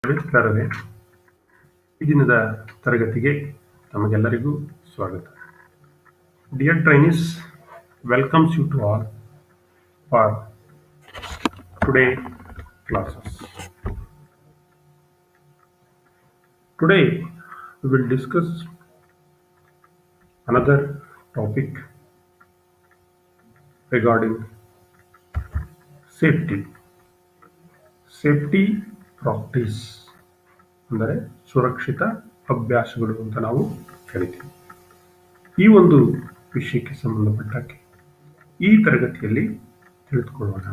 ನಮಸ್ಕಾರವೇ. ಈ ದಿನದ ತರಗತಿಗೆ ತಮಗೆಲ್ಲರಿಗೂ ಸ್ವಾಗತ. Dear trainees, welcomes you to all for today classes. Today we will discuss another topic regarding safety. Safety practice ಅಂದರೆ ಸುರಕ್ಷಿತ ಅಭ್ಯಾಸಗಳು ಅಂತ ನಾವು ಕರಿತೀವಿ. ಈ ಒಂದು ವಿಷಯಕ್ಕೆ ಸಂಬಂಧಪಟ್ಟಾಗೆ ಈ ತರಗತಿಯಲ್ಲಿ ತಿಳಿದುಕೊಳ್ಳೋಣ.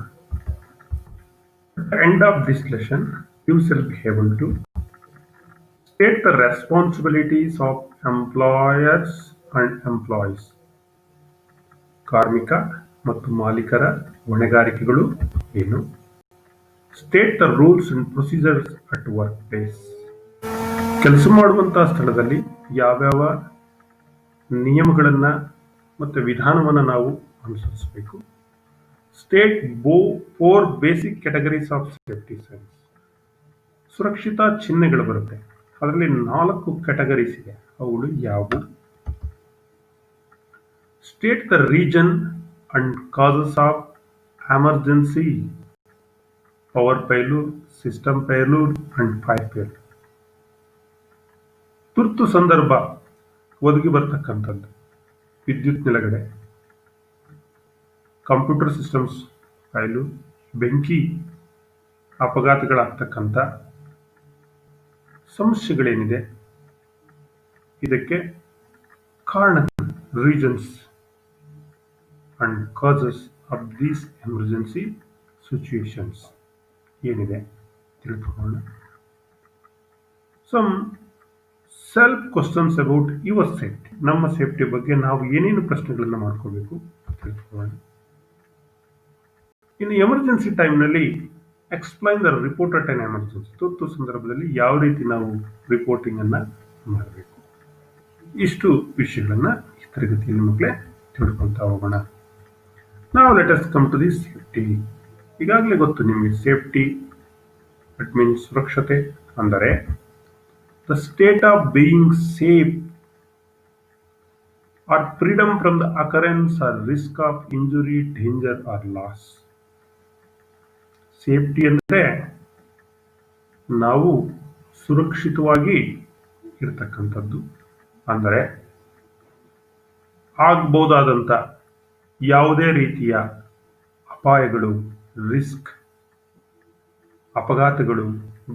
At the end of this lesson, you shall be able to state the responsibilities of employers and employees. ಕಾರ್ಮಿಕ ಮತ್ತು ಮಾಲೀಕರ ಹೊಣೆಗಾರಿಕೆಗಳು ಏನು? State the rules and procedures at workplace. ಕೆಲಸ ಮಾಡುವಂತಹ ಸ್ಥಳದಲ್ಲಿ ಯಾವ್ಯಾವ ನಿಯಮಗಳನ್ನು ಮತ್ತು ವಿಧಾನವನ್ನು ನಾವು ಅನುಸರಿಸಬೇಕು. State 4 basic categories of safety signs. ಸುರಕ್ಷಿತಾ ಚಿಹ್ನೆಗಳು ಬರುತ್ತೆ, ಅದರಲ್ಲಿ 4 ಕ್ಯಾಟಗರೀಸ್ ಇದೆ. ಅವುಗಳು ಯಾವುವು? State the reason and causes of emergency, power failure, system failure and fire failure. ತುರ್ತು ಸಂದರ್ಭ ಒದಗಿ ಬರ್ತಕ್ಕಂಥದ್ದು ವಿದ್ಯುತ್ ನಿಲುಗಡೆ, ಕಂಪ್ಯೂಟರ್ ಸಿಸ್ಟಮ್ಸ್ ಫೈಲ್ಯೂರ್, ಬೆಂಕಿ ಅಪಘಾತಗಳಾಗ್ತಕ್ಕಂಥ ಸಮಸ್ಯೆಗಳೇನಿದೆ ಇದಕ್ಕೆ ಕಾರಣ, reasons and causes of these emergency situations ಏನಿದೆ ತಿಳ್ಕೊಳ್ಳೋಣ. Some self questions about your safety. ನಮ್ಮ ಸೇಫ್ಟಿ ಬಗ್ಗೆ ನಾವು ಏನೇನು ಪ್ರಶ್ನೆಗಳನ್ನು ಮಾಡ್ಕೋಬೇಕು ತಿಳ್ಕೊಳ್ಳೋಣ. ಇನ್ನು ಎಮರ್ಜೆನ್ಸಿ ಟೈಮ್ನಲ್ಲಿ explain the report at an emergency. ತುರ್ತು ಸಂದರ್ಭದಲ್ಲಿ ಯಾವ ರೀತಿ ನಾವು ರಿಪೋರ್ಟಿಂಗ್ ಅನ್ನ ಮಾಡಬೇಕು. ಇಷ್ಟು ವಿಷಯಗಳನ್ನ ಈ ತರಗತಿಯಲ್ಲಿ ಮಕ್ಕಳೇ ತಿಳ್ಕೊಳ್ತಾ ಹೋಗೋಣ. ನಾವು let us come to the safety. ಈಗಾಗಲೇ ಗೊತ್ತು ನಿಮಗೆ, ಸೇಫ್ಟಿ ಇಟ್ ಮೀನ್ಸ್ ಸುರಕ್ಷತೆ ಅಂದರೆ the state of being safe or freedom from the occurrence or risk of injury, danger or loss. Safety ಅಂದರೆ ನಾವು ಸುರಕ್ಷಿತವಾಗಿ ಇರತಕ್ಕಂಥದ್ದು, ಅಂದರೆ ಆಗಬಹುದಾದಂಥ ಯಾವುದೇ ರೀತಿಯ ಅಪಾಯಗಳು, ರಿಸ್ಕ್, ಅಪಘಾತಗಳು,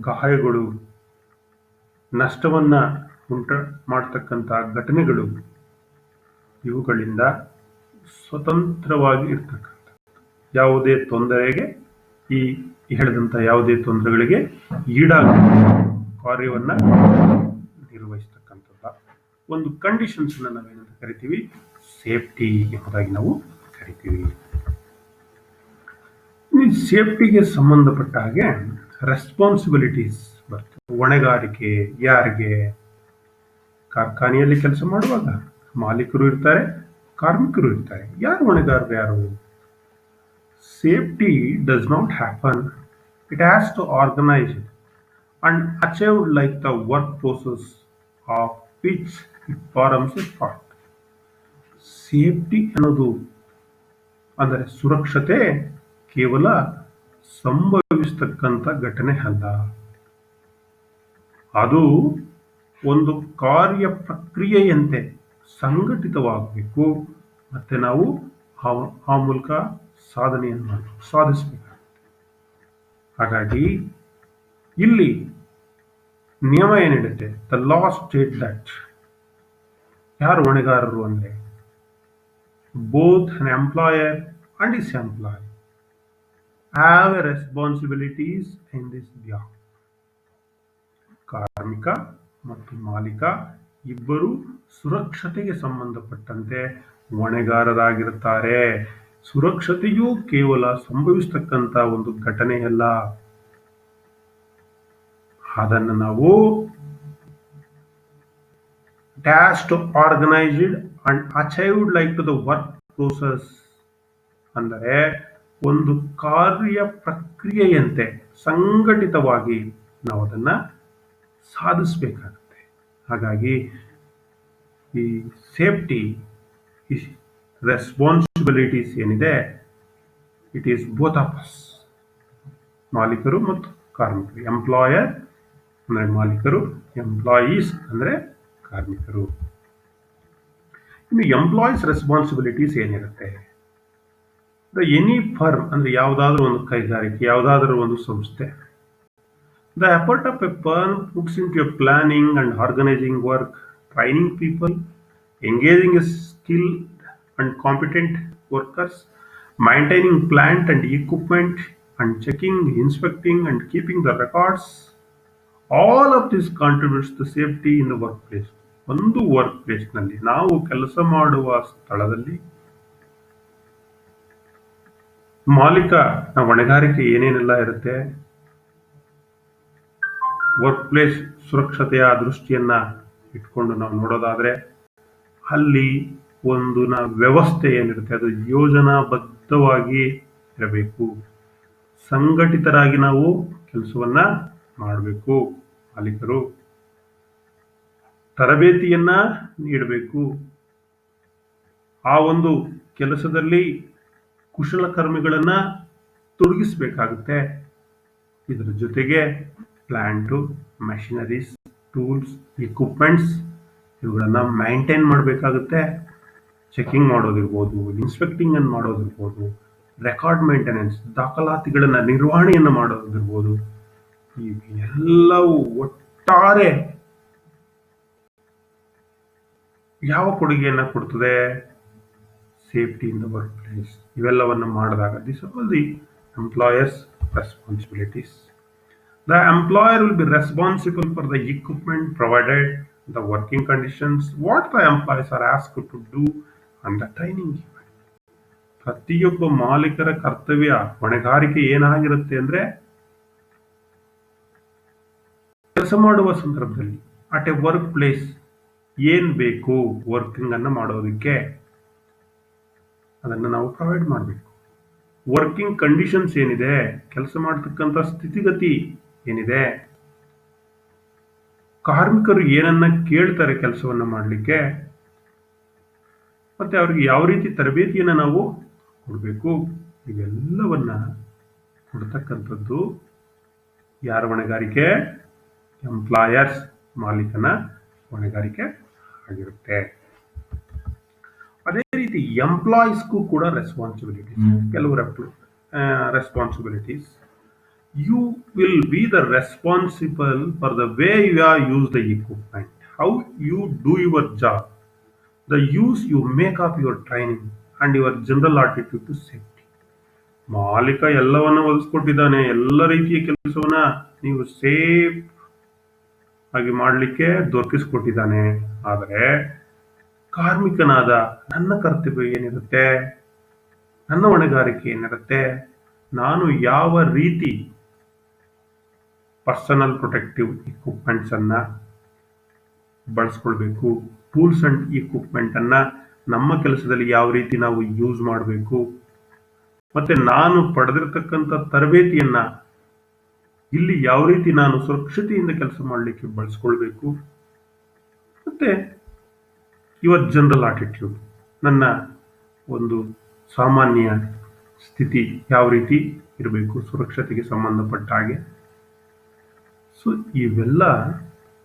ಗಾಯಗಳು, ನಷ್ಟವನ್ನು ಉಂಟು ಮಾಡತಕ್ಕಂಥ ಘಟನೆಗಳು, ಇವುಗಳಿಂದ ಸ್ವತಂತ್ರವಾಗಿ ಇರ್ತಕ್ಕಂಥ, ಯಾವುದೇ ತೊಂದರೆಗೆ, ಈ ಹೇಳಿದಂಥ ಯಾವುದೇ ತೊಂದರೆಗಳಿಗೆ ಈಡಾಗ ಕಾರ್ಯವನ್ನು ನಿರ್ವಹಿಸ್ತಕ್ಕಂಥದ್ದು ಒಂದು ಕಂಡೀಷನ್ಸ್ ನಾವೇನಂತ ಕರಿತೀವಿ, ಸೇಫ್ಟಿ ಎಂಬುದಾಗಿ ನಾವು ಕರಿತೀವಿ. ಈ ಸೇಫ್ಟಿಗೆ ಸಂಬಂಧಪಟ್ಟ ಹಾಗೆ ರೆಸ್ಪಾನ್ಸಿಬಿಲಿಟೀಸ್ ಬರ್ತವೆ. ಹೊಣೆಗಾರಿಕೆ ಯಾರಿಗೆ? ಕಾರ್ಖಾನೆಯಲ್ಲಿ ಕೆಲಸ ಮಾಡುವಾಗ ಮಾಲೀಕರು ಇರ್ತಾರೆ, ಕಾರ್ಮಿಕರು ಇರ್ತಾರೆ. ಯಾರು ಹೊಣೆಗಾರರು? ಯಾರು? Safety does not happen. It has to organize it and achieved like the work process of which it forms a part. Safety ಅನ್ನೋದು ಅಂದರೆ ಸುರಕ್ಷತೆ ಕೇವಲ ಸಂಭವಿಸ್ತಕ್ಕಂಥ ಘಟನೆ ಅಲ್ಲ, ಅದು ಒಂದು ಕಾರ್ಯ ಪ್ರಕ್ರಿಯೆಯಂತೆ ಸಂಘಟಿತವಾಗಬೇಕು. ಮತ್ತೆ ನಾವು ಆ ಮೂಲಕ ಸಾಧನೆಯನ್ನು ಸಾಧಿಸಬೇಕಾಗುತ್ತೆ. ಹಾಗಾಗಿ ಇಲ್ಲಿ ನಿಯಮ ಏನಿಡುತ್ತೆ, ದ ಲಾ ಸ್ಟೇಟ್ ದಟ್ ಯಾರು ಹೊಣೆಗಾರರು ಅಂದರೆ both an employer and his employee have a responsibilities in this behalf. ಕಾರ್ಮಿಕ ಮತ್ತು ಮಾಲೀಕ ಇಬ್ಬರು ಸುರಕ್ಷತೆಗೆ ಸಂಬಂಧಪಟ್ಟಂತೆ ಹೊಣೆಗಾರರಾಗಿರುತ್ತಾರೆ. ಸುರಕ್ಷತೆಯು ಕೇವಲ ಸಂಭವಿಸ್ತಕ್ಕಂಥ ಒಂದು ಘಟನೆಯಲ್ಲ, ಅದನ್ನು ನಾವು dash to organized and achieved like to the work process ಅಂದರೆ ಒಂದು ಕಾರ್ಯ ಪ್ರಕ್ರಿಯೆಯಂತೆ ಸಂಘಟಿತವಾಗಿ ನಾವು ಅದನ್ನು ಸಾಧಿಸಬೇಕಾಗುತ್ತೆ. ಹಾಗಾಗಿ ಈ ಸೇಫ್ಟಿ ಈ ರೆಸ್ಪಾನ್ಸಿಬಿಲಿಟೀಸ್ ಏನಿದೆ, it is both of us, ಮಾಲೀಕರು ಮತ್ತು ಕಾರ್ಮಿಕರು. ಎಂಪ್ಲಾಯರ್ ಅಂದರೆ ಮಾಲೀಕರು, ಎಂಪ್ಲಾಯೀಸ್ ಅಂದರೆ ಕಾರ್ಮಿಕರು. ಇನ್ನು ಎಂಪ್ಲಾಯೀಸ್ ರೆಸ್ಪಾನ್ಸಿಬಿಲಿಟೀಸ್ ಏನಿರುತ್ತೆ, ಎನಿ ಫರ್ಮ್ ಅಂದರೆ ಯಾವುದಾದ್ರೂ ಒಂದು ಕೈಗಾರಿಕೆ, ಯಾವುದಾದ್ರೂ ಒಂದು ಸಂಸ್ಥೆ, the effort of a firm puts in to a planning and organizing work, training people, engaging a skilled and competent workers, maintaining plant and equipment, and checking, inspecting, and keeping the records. All of this contributes to safety in the workplace. ಒಂದು work ಪ್ಲೇಸ್ನಲ್ಲಿ, ನಾವು ಕೆಲಸ ಮಾಡುವ ಸ್ಥಳದಲ್ಲಿ ಮಾಲೀಕನ ಹೊಣೆಗಾರಿಕೆ ಏನೇನೆಲ್ಲ ಇರುತ್ತೆ, work place ಸುರಕ್ಷತೆಯ ದೃಷ್ಟಿಯನ್ನ ಇಟ್ಕೊಂಡು ನಾವು ನೋಡೋದಾದ್ರೆ, ಅಲ್ಲಿ ಒಂದು ವ್ಯವಸ್ಥೆ ಏನಿರುತ್ತೆ ಅದು ಯೋಜನಾಬದ್ಧವಾಗಿ ಇರಬೇಕು. ಸಂಘಟಿತರಾಗಿ ನಾವು ಕೆಲಸವನ್ನ ಮಾಡಬೇಕು. ಮಾಲೀಕರು ತರಬೇತಿಯನ್ನ ನೀಡಬೇಕು. ಆ ಒಂದು ಕೆಲಸದಲ್ಲಿ ಕುಶಲಕರ್ಮಿಗಳನ್ನ ತೊಡಗಿಸಬೇಕಾಗುತ್ತೆ. ಇದರ ಜೊತೆಗೆ ಪ್ಲಾಂಟು, ಮೆಷಿನರೀಸ್, ಟೂಲ್ಸ್, ಇಕ್ವಿಪ್ಮೆಂಟ್ಸ್ ಇವುಗಳನ್ನ ಮೈಂಟೈನ್ ಮಾಡಬೇಕಾಗುತ್ತೆ. ಚೆಕಿಂಗ್ ಮಾಡೋದಿರ್ಬೋದು, ಇನ್ಸ್ಪೆಕ್ಟಿಂಗ್ ಅನ್ನು ಮಾಡೋದಿರ್ಬೋದು, ರೆಕಾರ್ಡ್ ಮೇಂಟೆನೆನ್ಸ್, ದಾಖಲಾತಿಗಳನ್ನ ನಿರ್ವಹಣೆಯನ್ನು ಮಾಡೋದಿರ್ಬೋದು. ಇವೆಲ್ಲವೂ ಒಟ್ಟಾರೆ ಯಾವ ಕೊಡುಗೆಯನ್ನು ಕೊಡ್ತದೆ? Safety in the work place. ಇವೆಲ್ಲವನ್ನು ಮಾಡಿದಾಗ this are the employers responsibilities. The employer will be responsible for the equipment provided, the working conditions, what the employees are asked to do, and the training given. ಪ್ರತಿಯೊಬ್ಬ ಮಾಲೀಕರ ಕರ್ತವ್ಯ, ಹೊಣೆಗಾರಿಕೆ ಏನಾಗಿರುತ್ತೆ ಅಂದ್ರೆ, ಕೆಲಸ ಮಾಡುವ ಸಂದರ್ಭದಲ್ಲಿ ಅಟ್ ಎ ವರ್ಕ್ ಪ್ಲೇಸ್ ಏನ್ ಬೇಕು ವರ್ಕಿಂಗ್ ಅನ್ನ ಮಾಡೋದಕ್ಕೆ ಅದನ್ನು ನಾವು ಪ್ರೊವೈಡ್ ಮಾಡಬೇಕು. ವರ್ಕಿಂಗ್ ಕಂಡೀಷನ್ಸ್ ಏನಿದೆ, ಕೆಲಸ ಮಾಡತಕ್ಕಂಥ ಸ್ಥಿತಿಗತಿ ಏನಿದೆ, ಕಾರ್ಮಿಕರು ಏನನ್ನ ಕೇಳ್ತಾರೆ ಕೆಲಸವನ್ನ ಮಾಡಲಿಕ್ಕೆ, ಮತ್ತೆ ಅವ್ರಿಗೆ ಯಾವ ರೀತಿ ತರಬೇತಿಯನ್ನ ನಾವು ಕೊಡಬೇಕು, ಇವೆಲ್ಲವನ್ನ ಕೊಡ್ತಕ್ಕಂಥದ್ದು ಯಾರ ಹೊಣೆಗಾರಿಕೆ? ಎಂಪ್ಲಾಯರ್ಸ್, ಮಾಲೀಕನ ಹೊಣೆಗಾರಿಕೆ ಆಗಿರುತ್ತೆ. ಅದೇ ರೀತಿ ಎಂಪ್ಲಾಯೀಸ್ಗೂ ಕೂಡ ರೆಸ್ಪಾನ್ಸಿಬಿಲಿಟೀಸ್, ಕೆಲವು responsibilities. You will be the responsible for the way you use the equipment, how you do your job, the use you make of your training, and your general attitude to safety. ಮಾಲೀಕ ಎಲ್ಲವನ್ನ ಒದಗಿಸ್ಕೊಟ್ಟಿದ್ದಾನೆ, ಎಲ್ಲ ರೀತಿಯ ಕೆಲಸವನ್ನ ನೀವು safe ಆಗಿ ಮಾಡಲಿಕ್ಕೆ ದೊರಕಿಸ್ಕೊಟ್ಟಿದ್ದಾನೆ. ಆದರೆ ಕಾರ್ಮಿಕನಾದ ನನ್ನ ಕರ್ತವ್ಯ ಏನಿರುತ್ತೆ, ನನ್ನ ಹೊಣೆಗಾರಿಕೆ ಏನಿರುತ್ತೆ, ನಾನು ಯಾವ ರೀತಿ ಪರ್ಸನಲ್ ಪ್ರೊಟೆಕ್ಟಿವ್ ಇಕ್ವಿಪ್ಮೆಂಟ್ಸ್ ಅನ್ನ ಬಳಸ್ಕೊಳ್ಬೇಕು, ಟೂಲ್ಸ್ ಅಂಡ್ ಇಕ್ವಿಪ್ಮೆಂಟ್ ಅನ್ನ ನಮ್ಮ ಕೆಲಸದಲ್ಲಿ ಯಾವ ರೀತಿ ನಾವು ಯೂಸ್ ಮಾಡಬೇಕು, ಮತ್ತೆ ನಾನು ಪಡೆದಿರತಕ್ಕಂಥ ತರಬೇತಿಯನ್ನ ಇಲ್ಲಿ ಯಾವ ರೀತಿ ನಾನು ಸುರಕ್ಷತೆಯಿಂದ ಕೆಲಸ ಮಾಡಲಿಕ್ಕೆ ಬಳಸ್ಕೊಳ್ಬೇಕು, ಮತ್ತೆ ಯುವರ್ ಜನರಲ್ ಆಟಿಟ್ಯೂಡ್, ನನ್ನ ಒಂದು ಸಾಮಾನ್ಯ ಸ್ಥಿತಿ ಯಾವ ರೀತಿ ಇರಬೇಕು ಸುರಕ್ಷತೆಗೆ ಸಂಬಂಧಪಟ್ಟ ಹಾಗೆ. ಸೊ ಇವೆಲ್ಲ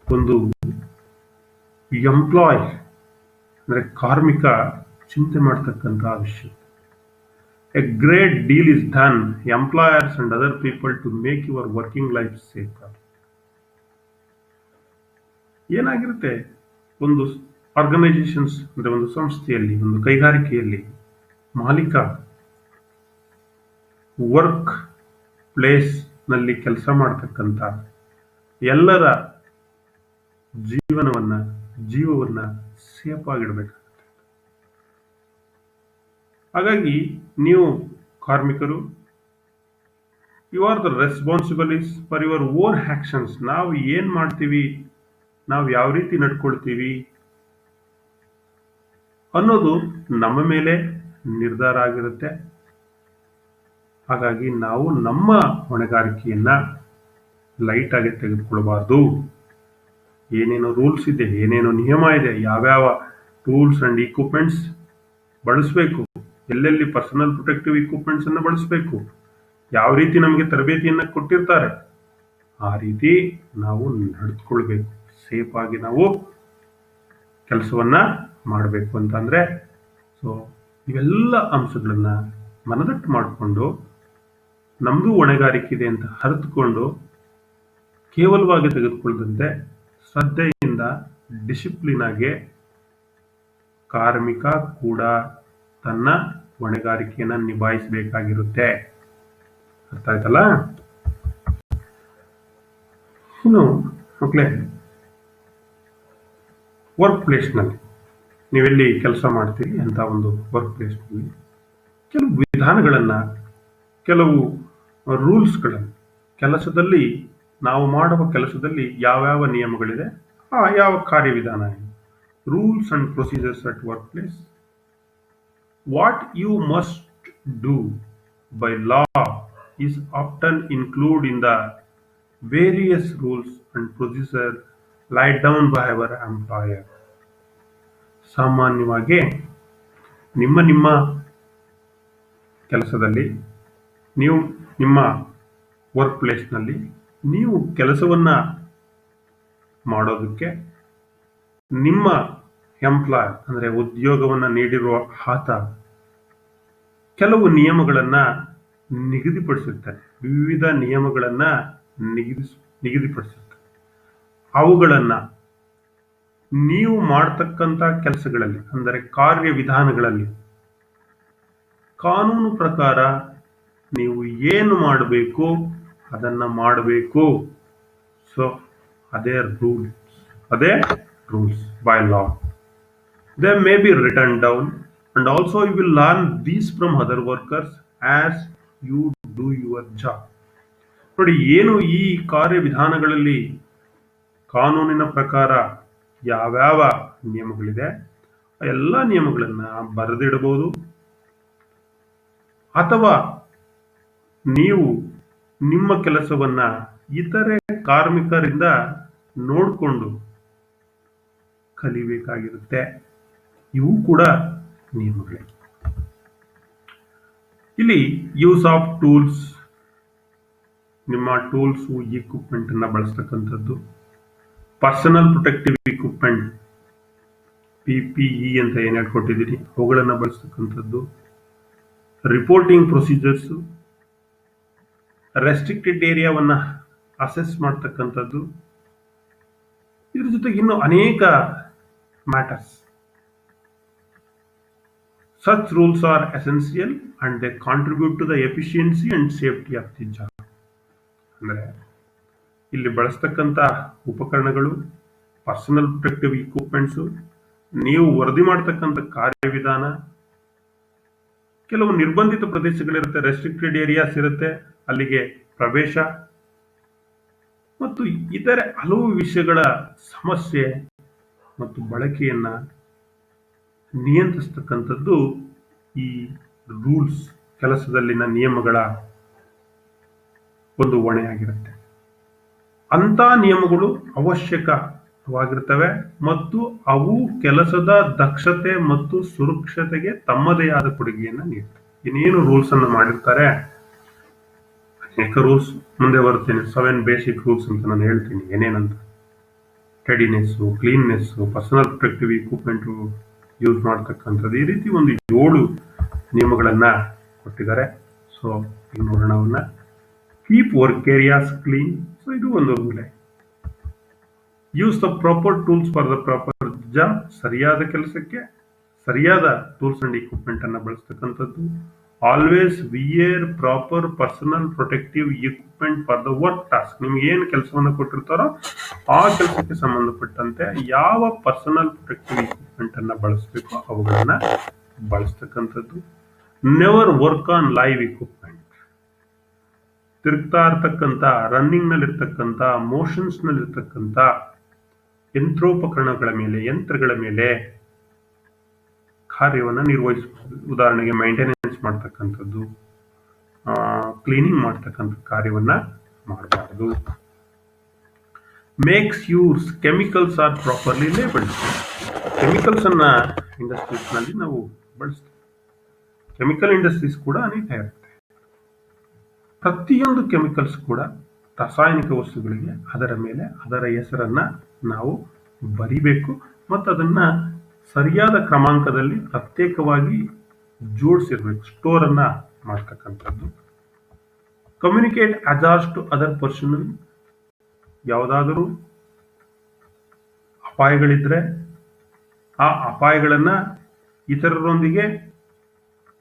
ಒಂದು ಎಂಪ್ಲಾಯ್ ಅಂದರೆ ಕಾರ್ಮಿಕ ಚಿಂತೆ ಮಾಡ್ತಕ್ಕಂತಹ ವಿಷಯ. A great deal is done employers and other people to make your working life safe. ಏನಾಗಿರುತ್ತೆ, ಒಂದು ಆರ್ಗನೈಸೇಷನ್ಸ್ ಅಂದರೆ ಒಂದು ಸಂಸ್ಥೆಯಲ್ಲಿ, ಒಂದು ಕೈಗಾರಿಕೆಯಲ್ಲಿ ಮಾಲೀಕ ವರ್ಕ್ ಪ್ಲೇಸ್ ನಲ್ಲಿ ಕೆಲಸ ಮಾಡತಕ್ಕಂಥ ಎಲ್ಲರ ಜೀವವನ್ನ ಸೇಫ್ ಆಗಿಡಬೇಕಾಗುತ್ತೆ. ಹಾಗಾಗಿ ನೀವು ಕಾರ್ಮಿಕರು, you are the responsibilities for your own actions. ನಾವು ಏನ್ ಮಾಡ್ತೀವಿ, ನಾವು ಯಾವ ರೀತಿ ನಡ್ಕೊಳ್ತೀವಿ ಅನ್ನೋದು ನಮ್ಮ ಮೇಲೆ ನಿರ್ಧಾರ ಆಗಿರುತ್ತೆ. ಹಾಗಾಗಿ ನಾವು ನಮ್ಮ ಹೊಣೆಗಾರಿಕೆಯನ್ನ ಲೈಟ್ ಆಗಿ ತೆಗೆದುಕೊಳ್ಬಾರ್ದು. ಏನೇನೋ ರೂಲ್ಸ್ ಇದೆ, ಏನೇನೋ ನಿಯಮ ಇದೆ, ಯಾವ್ಯಾವ ಟೂಲ್ಸ್ ಅಂಡ್ ಇಕ್ವಿಪ್ಮೆಂಟ್ಸ್ ಬಳಸಬೇಕು, ಎಲ್ಲೆಲ್ಲಿ ಪರ್ಸನಲ್ ಪ್ರೊಟೆಕ್ಟಿವ್ ಇಕ್ವಿಪ್ಮೆಂಟ್ಸ್ ಅನ್ನು ಬಳಸಬೇಕು, ಯಾವ ರೀತಿ ನಮಗೆ ತರಬೇತಿಯನ್ನ ಕೊಟ್ಟಿರ್ತಾರೆ ಆ ರೀತಿ ನಾವು ನಡೆದುಕೊಳ್ಬೇಕು. ಸೇಫ್ ಆಗಿ ನಾವು ಕೆಲಸವನ್ನ ಮಾಡಬೇಕು ಅಂತಂದ್ರೆ ಸೊ ಇವೆಲ್ಲ ಅಂಶಗಳನ್ನ ಮನದಟ್ಟು ಮಾಡಿಕೊಂಡು ನಮ್ದು ಹೊಣೆಗಾರಿಕೆ ಇದೆ ಅಂತ ಅರಿತುಕೊಂಡು ಕೇವಲವಾಗಿ ತೆಗೆದುಕೊಳ್ಳದಂತೆ ಶ್ರದ್ಧೆಯಿಂದ ಡಿಸಿಪ್ಲಿನ್ ಆಗಿ ಕಾರ್ಮಿಕ ಕೂಡ ತನ್ನ ಹೊಣೆಗಾರಿಕೆಯನ್ನ ನಿಭಾಯಿಸಬೇಕಾಗಿರುತ್ತೆ. ಅರ್ಥ ಆಯ್ತಲ್ಲ? ಇನ್ನು ಮಕ್ಕಳೇ, ವರ್ಕ್ ಪ್ಲೇಸ್ನಲ್ಲಿ ನೀವೆಲ್ಲಿ ಕೆಲಸ ಮಾಡ್ತೀರಿ ಅಂತ ಒಂದು ವರ್ಕ್ ಪ್ಲೇಸ್ನಲ್ಲಿ ಕೆಲವು ವಿಧಾನಗಳನ್ನ, ಕೆಲವು ರೂಲ್ಸ್ಗಳನ್ನು, ಕೆಲಸದಲ್ಲಿ ನಾವು ಮಾಡುವ ಕೆಲಸದಲ್ಲಿ ಯಾವ್ಯಾವ ನಿಯಮಗಳಿದೆ, ಯಾವ ಕಾರ್ಯವಿಧಾನ ಇದೆ, rules and procedures at work place, what you must do by law is often included in the various rules and procedures laid down by our employer. ಸಾಮಾನ್ಯವಾಗಿ ನಿಮ್ಮ ಕೆಲಸದಲ್ಲಿ, ನೀವು ನಿಮ್ಮ ವರ್ಕ್ ಪ್ಲೇಸ್ನಲ್ಲಿ ನೀವು ಕೆಲಸವನ್ನ ಮಾಡೋದಕ್ಕೆ ನಿಮ್ಮ ಎಂಪ್ಲಾಯರ್ ಅಂದರೆ ಉದ್ಯೋಗವನ್ನ ನೀಡಿರುವ ಆತ ಕೆಲವು ನಿಯಮಗಳನ್ನ ನಿಗದಿಪಡಿಸಿರ್ತಾರೆ. ವಿವಿಧ ನಿಯಮಗಳನ್ನ ನಿಗದಿಪಡಿಸಿರ್ತಾರೆ. ಅವುಗಳನ್ನ ನೀವು ಮಾಡತಕ್ಕಂತ ಕೆಲಸಗಳಲ್ಲಿ ಅಂದರೆ ಕಾರ್ಯವಿಧಾನಗಳಲ್ಲಿ ಕಾನೂನು ಪ್ರಕಾರ ನೀವು ಏನು ಮಾಡಬೇಕು ಅದನ್ನ ಮಾಡಬೇಕು. ಸೊ ಅದೇ rules by law. They may be return down and also you will learn these from other workers as you do your job. ನೋಡಿ, ಏನು ಈ ಕಾರ್ಯವಿಧಾನಗಳಲ್ಲಿ ಕಾನೂನಿನ ಪ್ರಕಾರ ಯಾವ್ಯಾವ ನಿಯಮಗಳಿದೆ ಆ ಎಲ್ಲ ನಿಯಮಗಳನ್ನ ಬರೆದಿಡಬಹುದು, ಅಥವಾ ನೀವು ನಿಮ್ಮ ಕೆಲಸವನ್ನ ಇತರೆ ಕಾರ್ಮಿಕರಿಂದ ನೋಡಿಕೊಂಡು ಕಲಿಬೇಕಾಗಿರುತ್ತೆ. ಇವು ಕೂಡ ನಿಯಮಗಳೇ. ಇಲ್ಲಿ ಯೂಸ್ ಆಫ್ ಟೂಲ್ಸ್, ನಿಮ್ಮ ಟೂಲ್ಸ್ ಇಕ್ವಿಪ್ಮೆಂಟ್ ಅನ್ನ ಬಳಸ್ತಕ್ಕಂಥದ್ದು, ಪರ್ಸನಲ್ ಪ್ರೊಟೆಕ್ಟಿವ್ ಇಕ್ವಿಪ್ಮೆಂಟ್ PPE ಅಂತ ಏನ್ ಹೇಳ್ಕೊಟ್ಟಿದ್ದೀರಿ ಅವುಗಳನ್ನ ಬಳಸ್ತಕ್ಕಂಥದ್ದು, ರಿಪೋರ್ಟಿಂಗ್ ಪ್ರೊಸೀಜರ್ಸ್, ರೆಸ್ಟ್ರಿಕ್ಟೆಡ್ ಏರಿಯಾವನ್ನ ಅಸೆಸ್ ಮಾಡ್ತಕ್ಕಂಥದ್ದು, ಇದ್ರ ಜೊತೆಗೆ ಇನ್ನು ಅನೇಕ matters. Such rules are essential and they contribute to the efficiency and safety of the job. ಅಂದರೆ ಇಲ್ಲಿ ಬಳಸ್ತಕ್ಕಂಥ ಉಪಕರಣಗಳು, ಪರ್ಸನಲ್ ಪ್ರೊಟೆಕ್ಟಿವ್ ಇಕ್ವಿಪ್ಮೆಂಟ್ಸು, ನೀವು ವರದಿ ಮಾಡತಕ್ಕಂಥ ಕಾರ್ಯವಿಧಾನ, ಕೆಲವು ನಿರ್ಬಂಧಿತ ಪ್ರದೇಶಗಳಿರುತ್ತೆ, ರೆಸ್ಟ್ರಿಕ್ಟೆಡ್ ಏರಿಯಾಸ್ ಇರುತ್ತೆ, ಅಲ್ಲಿಗೆ ಪ್ರವೇಶ ಮತ್ತು ಇತರೆ ಹಲವು ವಿಷಯಗಳ ಸಮಸ್ಯೆ ಮತ್ತು ಬಳಕೆಯನ್ನ ನಿಯಂತ್ರಿಸ್ತಕ್ಕಂಥದ್ದು ಈ ರೂಲ್ಸ್, ಕೆಲಸದಲ್ಲಿನ ನಿಯಮಗಳ ಒಂದು ಹೊಣೆಯಾಗಿರುತ್ತೆ. ಅಂತ ನಿಯಮಗಳು ಅವಶ್ಯಕವಾಗಿರ್ತವೆ ಮತ್ತು ಅವು ಕೆಲಸದ ದಕ್ಷತೆ ಮತ್ತು ಸುರಕ್ಷತೆಗೆ ತಮ್ಮದೇ ಆದ ಕೊಡುಗೆಯನ್ನು ನೀಡುತ್ತವೆ. ಇನ್ನೇನು ರೂಲ್ಸ್ ಅನ್ನು ಮಾಡಿರ್ತಾರೆ, ಅನೇಕ ರೂಲ್ಸ್ ಮುಂದೆ ಬರುತ್ತೇನೆ. 7 ಬೇಸಿಕ್ ರೂಲ್ಸ್ ಅಂತ ನಾನು ಹೇಳ್ತೀನಿ ಏನೇನಂತ. Tidiness, cleanness, personal protective equipment use ಮಾಡ್ತಕ್ಕಂಥದ್ದು, ಈ ರೀತಿ ಒಂದು 7 ನಿಯಮಗಳನ್ನ ಕೊಟ್ಟಿದ್ದಾರೆ. ಸೊ ಈಗ ನೋಡೋಣ ಅವನ್ನ. Keep work areas clean. So ಇದು ಒಂದು rule. Use the proper tools for the proper job. ಸರಿಯಾದ ಕೆಲಸಕ್ಕೆ ಸರಿಯಾದ ಟೂಲ್ಸ್ ಅಂಡ್ ಇಕ್ವಿಪ್ಮೆಂಟ್ ಅನ್ನ ಬಳಸ್ತಕ್ಕಂಥದ್ದು. Always wear proper personal protective equipment for the work task. ನಿಮ್ಗೆ ಏನು ಕೆಲಸವನ್ನು ಕೊಟ್ಟಿರ್ತಾರೋ ಆ ಕೆಲಸಕ್ಕೆ ಸಂಬಂಧಪಟ್ಟಂತೆ ಯಾವ ಪರ್ಸನಲ್ ಪ್ರೊಟೆಕ್ಟಿವ್ ಇಕ್ವಿಪ್ಮೆಂಟ್ ಅನ್ನ ಬಳಸಬೇಕು ಅವುಗಳನ್ನ ಬಳಸ್ತಕ್ಕಂಥದ್ದು. Never work on live equipment. ತಿರುಗ್ತಾ ಇರ್ತಕ್ಕಂಥ, ರನ್ನಿಂಗ್ ನಲ್ಲಿ ಇರ್ತಕ್ಕಂಥ, ಮೋಷನ್ಸ್ ನಲ್ಲಿ ಇರ್ತಕ್ಕಂಥ ಯಂತ್ರೋಪಕರಣಗಳ ಮೇಲೆ, ಯಂತ್ರಗಳ ಮೇಲೆ ಕಾರ್ಯವನ್ನು ನಿರ್ವಹಿಸಬಹುದು. ಉದಾಹರಣೆಗೆ ಮೈಂಟೆನೆನ್ಸ್ ಮಾಡ್ತಕ್ಕಂಥದ್ದು, ಕ್ಲೀನಿಂಗ್ ಮಾಡ್ತಕ್ಕಂಥ ಕಾರ್ಯವನ್ನ ಮಾಡಬಾರದು. Makes use chemicals are properly labelled. Chemicals ಅನ್ನ ಇಂಡಸ್ಟ್ರೀಸ್ ನಲ್ಲಿ ನಾವು ಬಳಸ್ತೀವಿ. ಕೆಮಿಕಲ್ ಇಂಡಸ್ಟ್ರೀಸ್ ಕೂಡ ಅನೇಕ ಇರುತ್ತೆ. ಪ್ರತಿಯೊಂದು ಕೆಮಿಕಲ್ಸ್ ಕೂಡ ರಾಸಾಯನಿಕ ವಸ್ತುಗಳಿಗೆ ಅದರ ಮೇಲೆ ಅದರ ಹೆಸರನ್ನ ನಾವು ಬರಿಬೇಕು ಮತ್ತು ಅದನ್ನ ಸರಿಯಾದ ಕ್ರಮಾಂಕದಲ್ಲಿ ಪ್ರತ್ಯೇಕವಾಗಿ ಜೋಡಿಸಿರ್ಬೇಕು, ಸ್ಟೋರ್ ಅನ್ನ ಮಾಡ್ತಕ್ಕಂಥದ್ದು. Communicate hazards to other personnel. ಯಾವುದಾದರೂ ಅಪಾಯಗಳಿದ್ರೆ ಆ ಅಪಾಯಗಳನ್ನ ಇತರರೊಂದಿಗೆ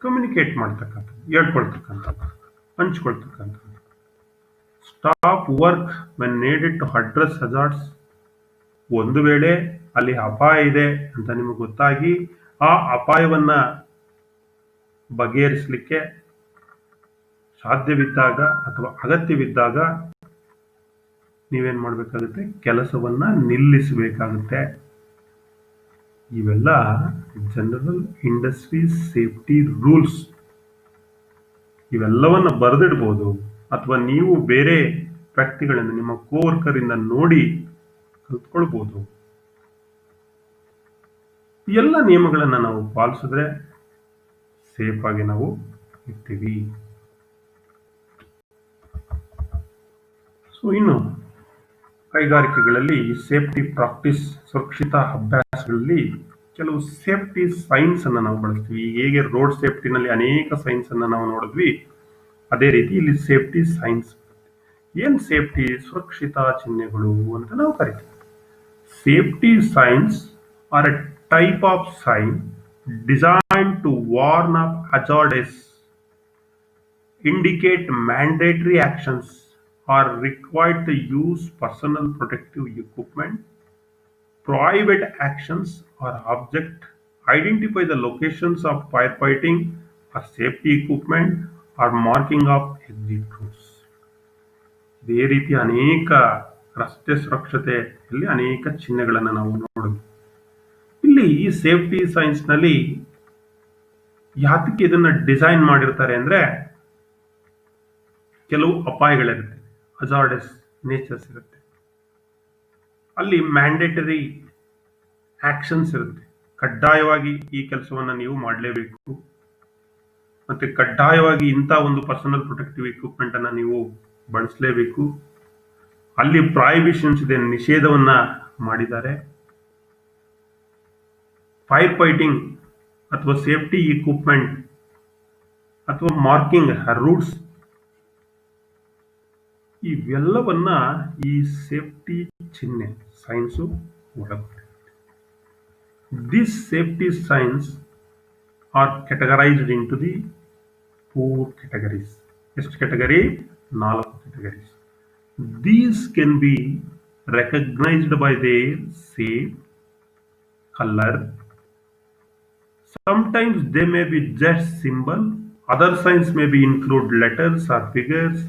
ಕಮ್ಯುನಿಕೇಟ್ ಮಾಡ್ತಕ್ಕಂಥದ್ದು, ಹೇಳ್ಕೊಳ್ತಕ್ಕಂಥದ್ದು, ಹಂಚ್ಕೊಳ್ತಕ್ಕಂಥದ್ದು. Stop work when needed to address hazards. ಒಂದು ವೇಳೆ ಅಲ್ಲಿ ಅಪಾಯ ಇದೆ ಅಂತ ನಿಮಗೆ ಗೊತ್ತಾಗಿ ಆ ಅಪಾಯವನ್ನ ಬಗೆಹರಿಸಲಿಕ್ಕೆ ಸಾಧ್ಯವಿದ್ದಾಗ ಅಥವಾ ಅಗತ್ಯವಿದ್ದಾಗ ನೀವೇನ್ ಮಾಡಬೇಕಾಗುತ್ತೆ, ಕೆಲಸವನ್ನ ನಿಲ್ಲಿಸಬೇಕಾಗುತ್ತೆ. ಇವೆಲ್ಲ ಜನರಲ್ ಇಂಡಸ್ಟ್ರಿ ಸೇಫ್ಟಿ ರೂಲ್ಸ್. ಇವೆಲ್ಲವನ್ನ ಬರೆದಿಡ್ಬೋದು ಅಥವಾ ನೀವು ಬೇರೆ ವ್ಯಕ್ತಿಗಳಿಂದ, ನಿಮ್ಮ ಕೋವರ್ಕರ್ ಇಂದ ನೋಡಿ ಕಲ್ತ್ಕೊಳ್ಬಹುದು. ಎಲ್ಲ ನಿಯಮಗಳನ್ನ ನಾವು ಪಾಲಿಸಿದ್ರೆ ಸೇಫ್ ಆಗಿ ನಾವು ಇರ್ತೀವಿ. ಸೊ ಇನ್ನು ಕೈಗಾರಿಕೆಗಳಲ್ಲಿ ಸೇಫ್ಟಿ ಪ್ರಾಕ್ಟೀಸ್, ಸುರಕ್ಷಿತ ಅಭ್ಯಾಸಗಳಲ್ಲಿ ಕೆಲವು ಸೇಫ್ಟಿ ಸೈನ್ಸ್ ಅನ್ನ ನಾವು ಬಳಸ್ತೀವಿ. ಹೇಗೆ ರೋಡ್ ಸೇಫ್ಟಿನಲ್ಲಿ ಅನೇಕ ಸೈನ್ಸ್ ಅನ್ನ ನಾವು ನೋಡಿದ್ವಿ, ಅದೇ ರೀತಿ ಇಲ್ಲಿ ಸೇಫ್ಟಿ ಸೈನ್ಸ್. ಏನ್ ಸೇಫ್ಟಿ? ಸುರಕ್ಷಿತ ಚಿಹ್ನೆಗಳು ಅಂತ ನಾವು ಕರಿತೀವಿ. Safety signs are a type of sign designed to warn of hazardous, indicate mandatory actions, are required to use personal protective equipment, prohibit actions or object, identify the locations of firefighting or safety equipment, or marking of exit routes. ಇದೇ ರೀತಿ ಅನೇಕ ರಸ್ತೆ ಸುರಕ್ಷತೆಯಲ್ಲಿ ಅನೇಕ ಚಿಹ್ನೆಗಳನ್ನು ನಾವು ನೋಡಿದ್ವಿ. ಇಲ್ಲಿ ಈ ಸೇಫ್ಟಿ ಸೈನ್ಸ್ ನಲ್ಲಿ ಯಾತಕ್ಕೆ ಇದನ್ನ ಡಿಸೈನ್ ಮಾಡಿರ್ತಾರೆ ಅಂದ್ರೆ, ಕೆಲವು ಅಪಾಯಗಳಿರುತ್ತೆ, ಹಜಾರ್ಡಸ್ ನೇಚರ್ಸ್ ಇರುತ್ತೆ, ಅಲ್ಲಿ ಮ್ಯಾಂಡೇಟರಿ ಆಕ್ಷನ್ಸ್ ಇರುತ್ತೆ. ಕಡ್ಡಾಯವಾಗಿ ಈ ಕೆಲಸವನ್ನ ನೀವು ಮಾಡಲೇಬೇಕು, ಮತ್ತೆ ಕಡ್ಡಾಯವಾಗಿ ಇಂಥ ಒಂದು ಪರ್ಸನಲ್ ಪ್ರೊಟೆಕ್ಟಿವ್ ಇಕ್ವಿಪ್ಮೆಂಟ್ ಅನ್ನ ನೀವು ಬಳಸಲೇಬೇಕು. ಅಲ್ಲಿ ಪ್ರಾಹಿಬಿಷನ್ಸ್ ಇದೆ, ನಿಷೇಧವನ್ನ ಮಾಡಿದ್ದಾರೆ. ಫೈರ್ ಫೈಟಿಂಗ್ ಅಥವಾ ಸೇಫ್ಟಿ ಇಕ್ವಿಪ್ಮೆಂಟ್ ಅಥವಾ ಮಾರ್ಕಿಂಗ್ ರೂಟ್ಸ್, ಇವೆಲ್ಲವನ್ನ ಈ ಸೇಫ್ಟಿ ಚಿಹ್ನೆ ಸೈನ್ಸ್ ಒಳಗೊಂಡಿದೆ. This safety signs are categorized into the 4 categories. ಎಷ್ಟು ಕೆಟಗರಿ? 4 categories. These can be recognized by their shape, color. Sometimes they may be just symbol. Other signs may be include letters or figures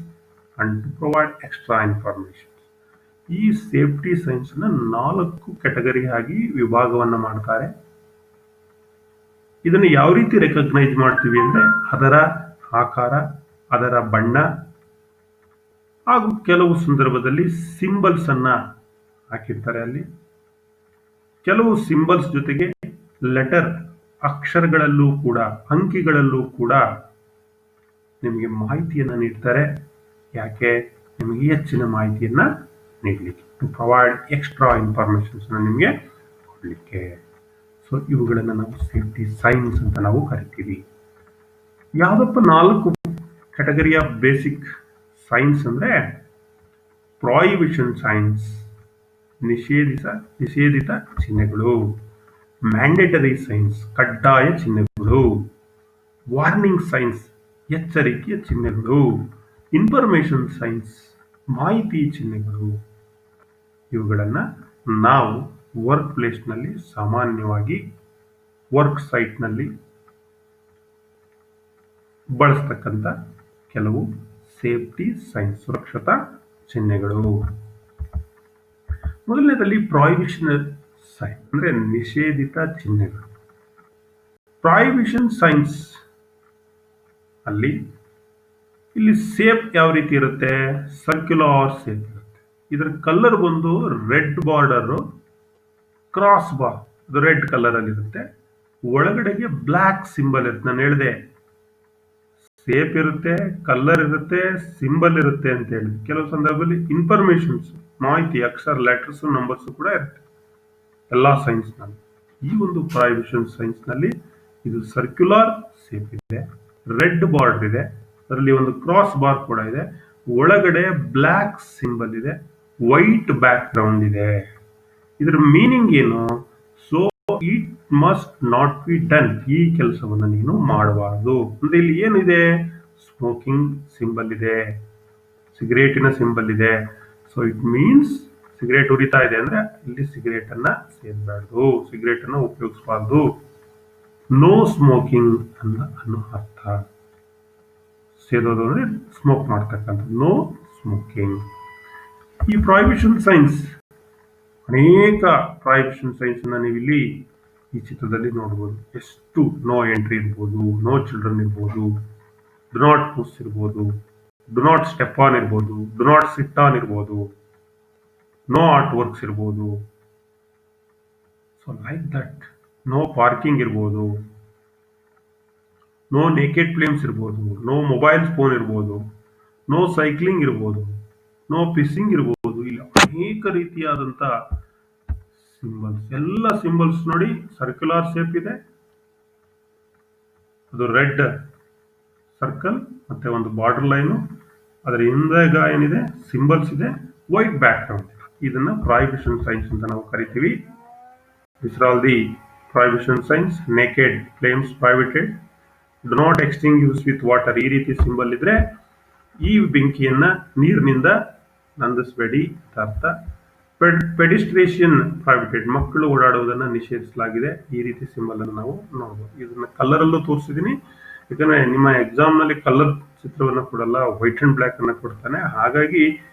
and to provide extra information. ಈ safety science ನ 4 category ಆಗಿ ವಿಭಾಗವನ್ನ ಮಾಡ್ತಾರೆ. ಇದನ್ನು ಯಾವ ರೀತಿ recognise ಮಾಡ್ತೀವಿ ಅಂದ್ರೆ, ಅದರ ಆಕಾರ, ಅದರ ಬಣ್ಣ, ಹಾಗೂ ಕೆಲವು ಸಂದರ್ಭದಲ್ಲಿ ಸಿಂಬಲ್ಸ್ ಅನ್ನ ಹಾಕಿರ್ತಾರೆ. ಅಲ್ಲಿ ಕೆಲವು ಸಿಂಬಲ್ಸ್ ಜೊತೆಗೆ ಲೆಟರ್, ಅಕ್ಷರಗಳಲ್ಲೂ ಕೂಡ, ಅಂಕಿಗಳಲ್ಲೂ ಕೂಡ ನಿಮಗೆ ಮಾಹಿತಿಯನ್ನ ನೀಡ್ತಾರೆ. ಯಾಕೆ? ನಿಮಗೆ ಹೆಚ್ಚಿನ ಮಾಹಿತಿಯನ್ನ ನೀಡಲಿಕ್ಕೆ, ಟು ಪ್ರೊವೈಡ್ ಎಕ್ಸ್ಟ್ರಾ ಇನ್ಫಾರ್ಮೇಶನ್ಸ್ ನಿಮಗೆ ಕೊಡಲಿಕ್ಕೆ. ಸೊ ಇವುಗಳನ್ನ ನಾವು ಸೇಫ್ಟಿ ಸೈನ್ಸ್ ಅಂತ ನಾವು ಕರಿತೀವಿ. ಯಾವ್ದಪ್ಪ 4 ಕ್ಯಾಟಗರಿ ಆಫ್ ಬೇಸಿಕ್ ಸೈನ್ಸ್ ಅಂದ್ರೆ, ಪ್ರಾಹಿಬಿಷನ್ ಸೈನ್ಸ್, ನಿಷೇಧಿತ ಚಿಹ್ನೆಗಳು. ಮ್ಯಾಂಡೇಟರಿ ಸೈನ್ಸ್, ಕಡ್ಡಾಯ ಚಿಹ್ನೆಗಳು. ವಾರ್ನಿಂಗ್ ಸೈನ್ಸ್, ಎಚ್ಚರಿಕೆಯ ಚಿಹ್ನೆಗಳು. ಇನ್ಫಾರ್ಮೇಶನ್ ಸೈನ್ಸ್, ಮಾಹಿತಿ ಚಿಹ್ನೆಗಳು. ಇವುಗಳನ್ನ ನಾವು ವರ್ಕ್ ಪ್ಲೇಸ್ ನಲ್ಲಿ, ಸಾಮಾನ್ಯವಾಗಿ ವರ್ಕ್ ಸೈಟ್ ನಲ್ಲಿ ಬಳಸ್ತಕ್ಕಂಥ ಕೆಲವು ಸೇಫ್ಟಿ ಸೈನ್ಸ್, ಸುರಕ್ಷತಾ ಚಿಹ್ನೆಗಳು. ಮೊದಲನೇದಲ್ಲಿ ಪ್ರಾಹಿಬಿಷನ್ ಸೈನ್ ಅಂದ್ರೆ ನಿಷೇಧಿತ ಚಿಹ್ನೆಗಳು. ಪ್ರಾಹಿಬಿಷನ್ ಸೈನ್ಸ್ ಅಲ್ಲಿ ಇಲ್ಲಿ ಸೇಫ್ ಯಾವ ರೀತಿ ಇರುತ್ತೆ? ಸರ್ಕ್ಯುಲರ್ ಸೇಫ್ ಇರುತ್ತೆ. ಇದರ ಕಲರ್ ಬಂದು ರೆಡ್ ಬಾರ್ಡರ್, ಕ್ರಾಸ್ ಬಾರ್ ಅದು ರೆಡ್ ಕಲರ್ ಅಲ್ಲಿ ಇರುತ್ತೆ. ಒಳಗಡೆಗೆ ಬ್ಲಾಕ್ ಸಿಂಬಲ್ ಇರುತ್ತೆ. ನಾನು ಹೇಳಿದೆ ಸೇಪ್ ಇರುತ್ತೆ, ಕಲರ್ ಇರುತ್ತೆ, ಸಿಂಬಲ್ ಇರುತ್ತೆ ಅಂತ ಹೇಳಿ. ಕೆಲವು ಸಂದರ್ಭದಲ್ಲಿ ಇನ್ಫಾರ್ಮೇಶನ್ಸ್, ಮಾಹಿತಿ, ಅಕ್ಷರ, ಲೆಟರ್ಸ್, ನಂಬರ್ಸ್ ಕೂಡ ಇರುತ್ತೆ ಎಲ್ಲಾ ಸೈನ್ಸ್ ನಲ್ಲಿ. ಈ ಒಂದು ಪ್ರಾಹಿಬಿಷನ್ ಸೈನ್ಸ್ ನಲ್ಲಿ ಇದು ಸರ್ಕ್ಯುಲರ್ ಸೇಪ್ ಇದೆ, ರೆಡ್ ಬಾರ್ಡರ್ ಇದೆ, ಅದರಲ್ಲಿ ಒಂದು ಕ್ರಾಸ್ ಬಾರ್ ಕೂಡ ಇದೆ, ಒಳಗಡೆ ಬ್ಲಾಕ್ ಸಿಂಬಲ್ ಇದೆ, ವೈಟ್ ಬ್ಯಾಕ್ ಗ್ರೌಂಡ್ ಇದೆ. ಇದರ ಮೀನಿಂಗ್ ಏನು? So it must not be done, ಈ ಕೆಲಸವನ್ನು ನೀನು ಮಾಡಬಾರದು ಅಂದ್ರೆ ಇಲ್ಲಿ ಏನಿದೆ? ಸ್ಮೋಕಿಂಗ್ ಸಿಂಬಲ್ ಇದೆ, ಸಿಗರೇಟಿನ ಸಿಂಬಲ್ ಇದೆ. ಸೊ ಇಟ್ ಮೀನ್ಸ್ ಸಿಗರೇಟ್ ಉರಿತಾ ಇದೆ ಅಂದ್ರೆ ಇಲ್ಲಿ ಸಿಗರೇಟ್ ಅನ್ನ ಸೇದಬಾರ್ದು, ಸಿಗರೇಟ್ ಅನ್ನ ಉಪಯೋಗಿಸಬಾರ್ದು. ನೋ ಸ್ಮೋಕಿಂಗ್ ಅನ್ನೋ ಅರ್ಥ. ಸೇದೋದು ಅಂದ್ರೆ ಸ್ಮೋಕ್ ಮಾಡ್ತಕ್ಕಂಥ, ನೋ ಸ್ಮೋಕಿಂಗ್. ಈ ಪ್ರಾಹಿಬಿಷನ್ ಸೈನ್ಸ್, ಅನೇಕ ಪ್ರಾಹಿಬಿಷನ್ ಸೈನ್ಸ್ ಅನ್ನ ನೀವು ಇಲ್ಲಿ ಈ ಚಿತ್ರದಲ್ಲಿ ನೋಡಬಹುದು. ಎಷ್ಟು ನೋ ಎಂಟ್ರಿ ಇರ್ಬೋದು, ನೋ ಚಿಲ್ಡ್ರನ್ ಇರ್ಬೋದು, ಡು ನಾಟ್ ಪುಷ್ ಇರ್ಬೋದು, ಡು ನಾಟ್ ಸ್ಟೆಪ್ ಆನ್ ಇರ್ಬೋದು, ಡು ನಾಟ್ ಸಿಟ್ ಆನ್ ಇರ್ಬೋದು, ನೋ ಆರ್ಟ್ ವರ್ಕ್ಸ್ ಇರ್ಬೋದು. So like that. No parking ಇರ್ಬೋದು, ನೋ ನೇಕೆಡ್ ಫ್ಲೇಮ್ಸ್ ಇರ್ಬೋದು, ನೋ ಮೊಬೈಲ್ ಫೋನ್ ಇರ್ಬೋದು, ನೋ ಸೈಕ್ಲಿಂಗ್ ಇರ್ಬೋದು, ನೋ ಪಿಸ್ಸಿಂಗ್ ಇರ್ಬೋದು. ಇಲ್ಲಿ ಅನೇಕ ರೀತಿಯಾದಂತ ಸಿಂಬಲ್ಸ್, ಎಲ್ಲ ಸಿಂಬಲ್ಸ್ ನೋಡಿ ಸರ್ಕ್ಯುಲರ್ ಶೇಪ್ ಇದೆ, ಅದು ರೆಡ್ ಸರ್ಕಲ್ ಮತ್ತೆ ಒಂದು ಬಾರ್ಡರ್ ಲೈನು, ಅದರ ಹಿಂದಾಗ ಏನಿದೆ ಸಿಂಬಲ್ಸ್ ಇದೆ, ವೈಟ್ ಬ್ಯಾಕ್ ಗ್ರೌಂಡ್. ಇದನ್ನ ಪ್ರಾಹಿಬಿಷನ್ ಸೈನ್ಸ್ ಅಂತ ನಾವು ಕರಿತೀವಿ. These are all the prohibition signs. Naked flames prohibited, do not extinguish with water. ಈ ರೀತಿ ಸಿಂಬಲ್ ಇದ್ರೆ ಈ ಬೆಂಕಿಯನ್ನ ನೀರಿನಿಂದ ನಂದಿಸಬೇಡಿ ಅಂತ ಅರ್ಥ. ಪೆಡಿಸ್ಟ್ರೇಷನ್ ಪ್ರಾಹಿಬಿಟೆಡ್, ಮಕ್ಕಳು ಓಡಾಡುವುದನ್ನ ನಿಷೇಧಿಸಲಾಗಿದೆ. ಈ ರೀತಿ ಸಿಂಬಲ್ ಅನ್ನು ನಾವು ನೋಡಬಹುದು. ಇದನ್ನ ಕಲರ್ ಅಲ್ಲೂ ತೋರಿಸಿದೀನಿ, ಯಾಕಂದ್ರೆ ನಿಮ್ಮ ಎಕ್ಸಾಮ್ ನಲ್ಲಿ ಕಲರ್ ಚಿತ್ರವನ್ನ ಕೊಡಲ್ಲ, ವೈಟ್ ಅಂಡ್ ಬ್ಲಾಕ್ ಅನ್ನ ಕೊಡ್ತಾನೆ. ಹಾಗಾಗಿ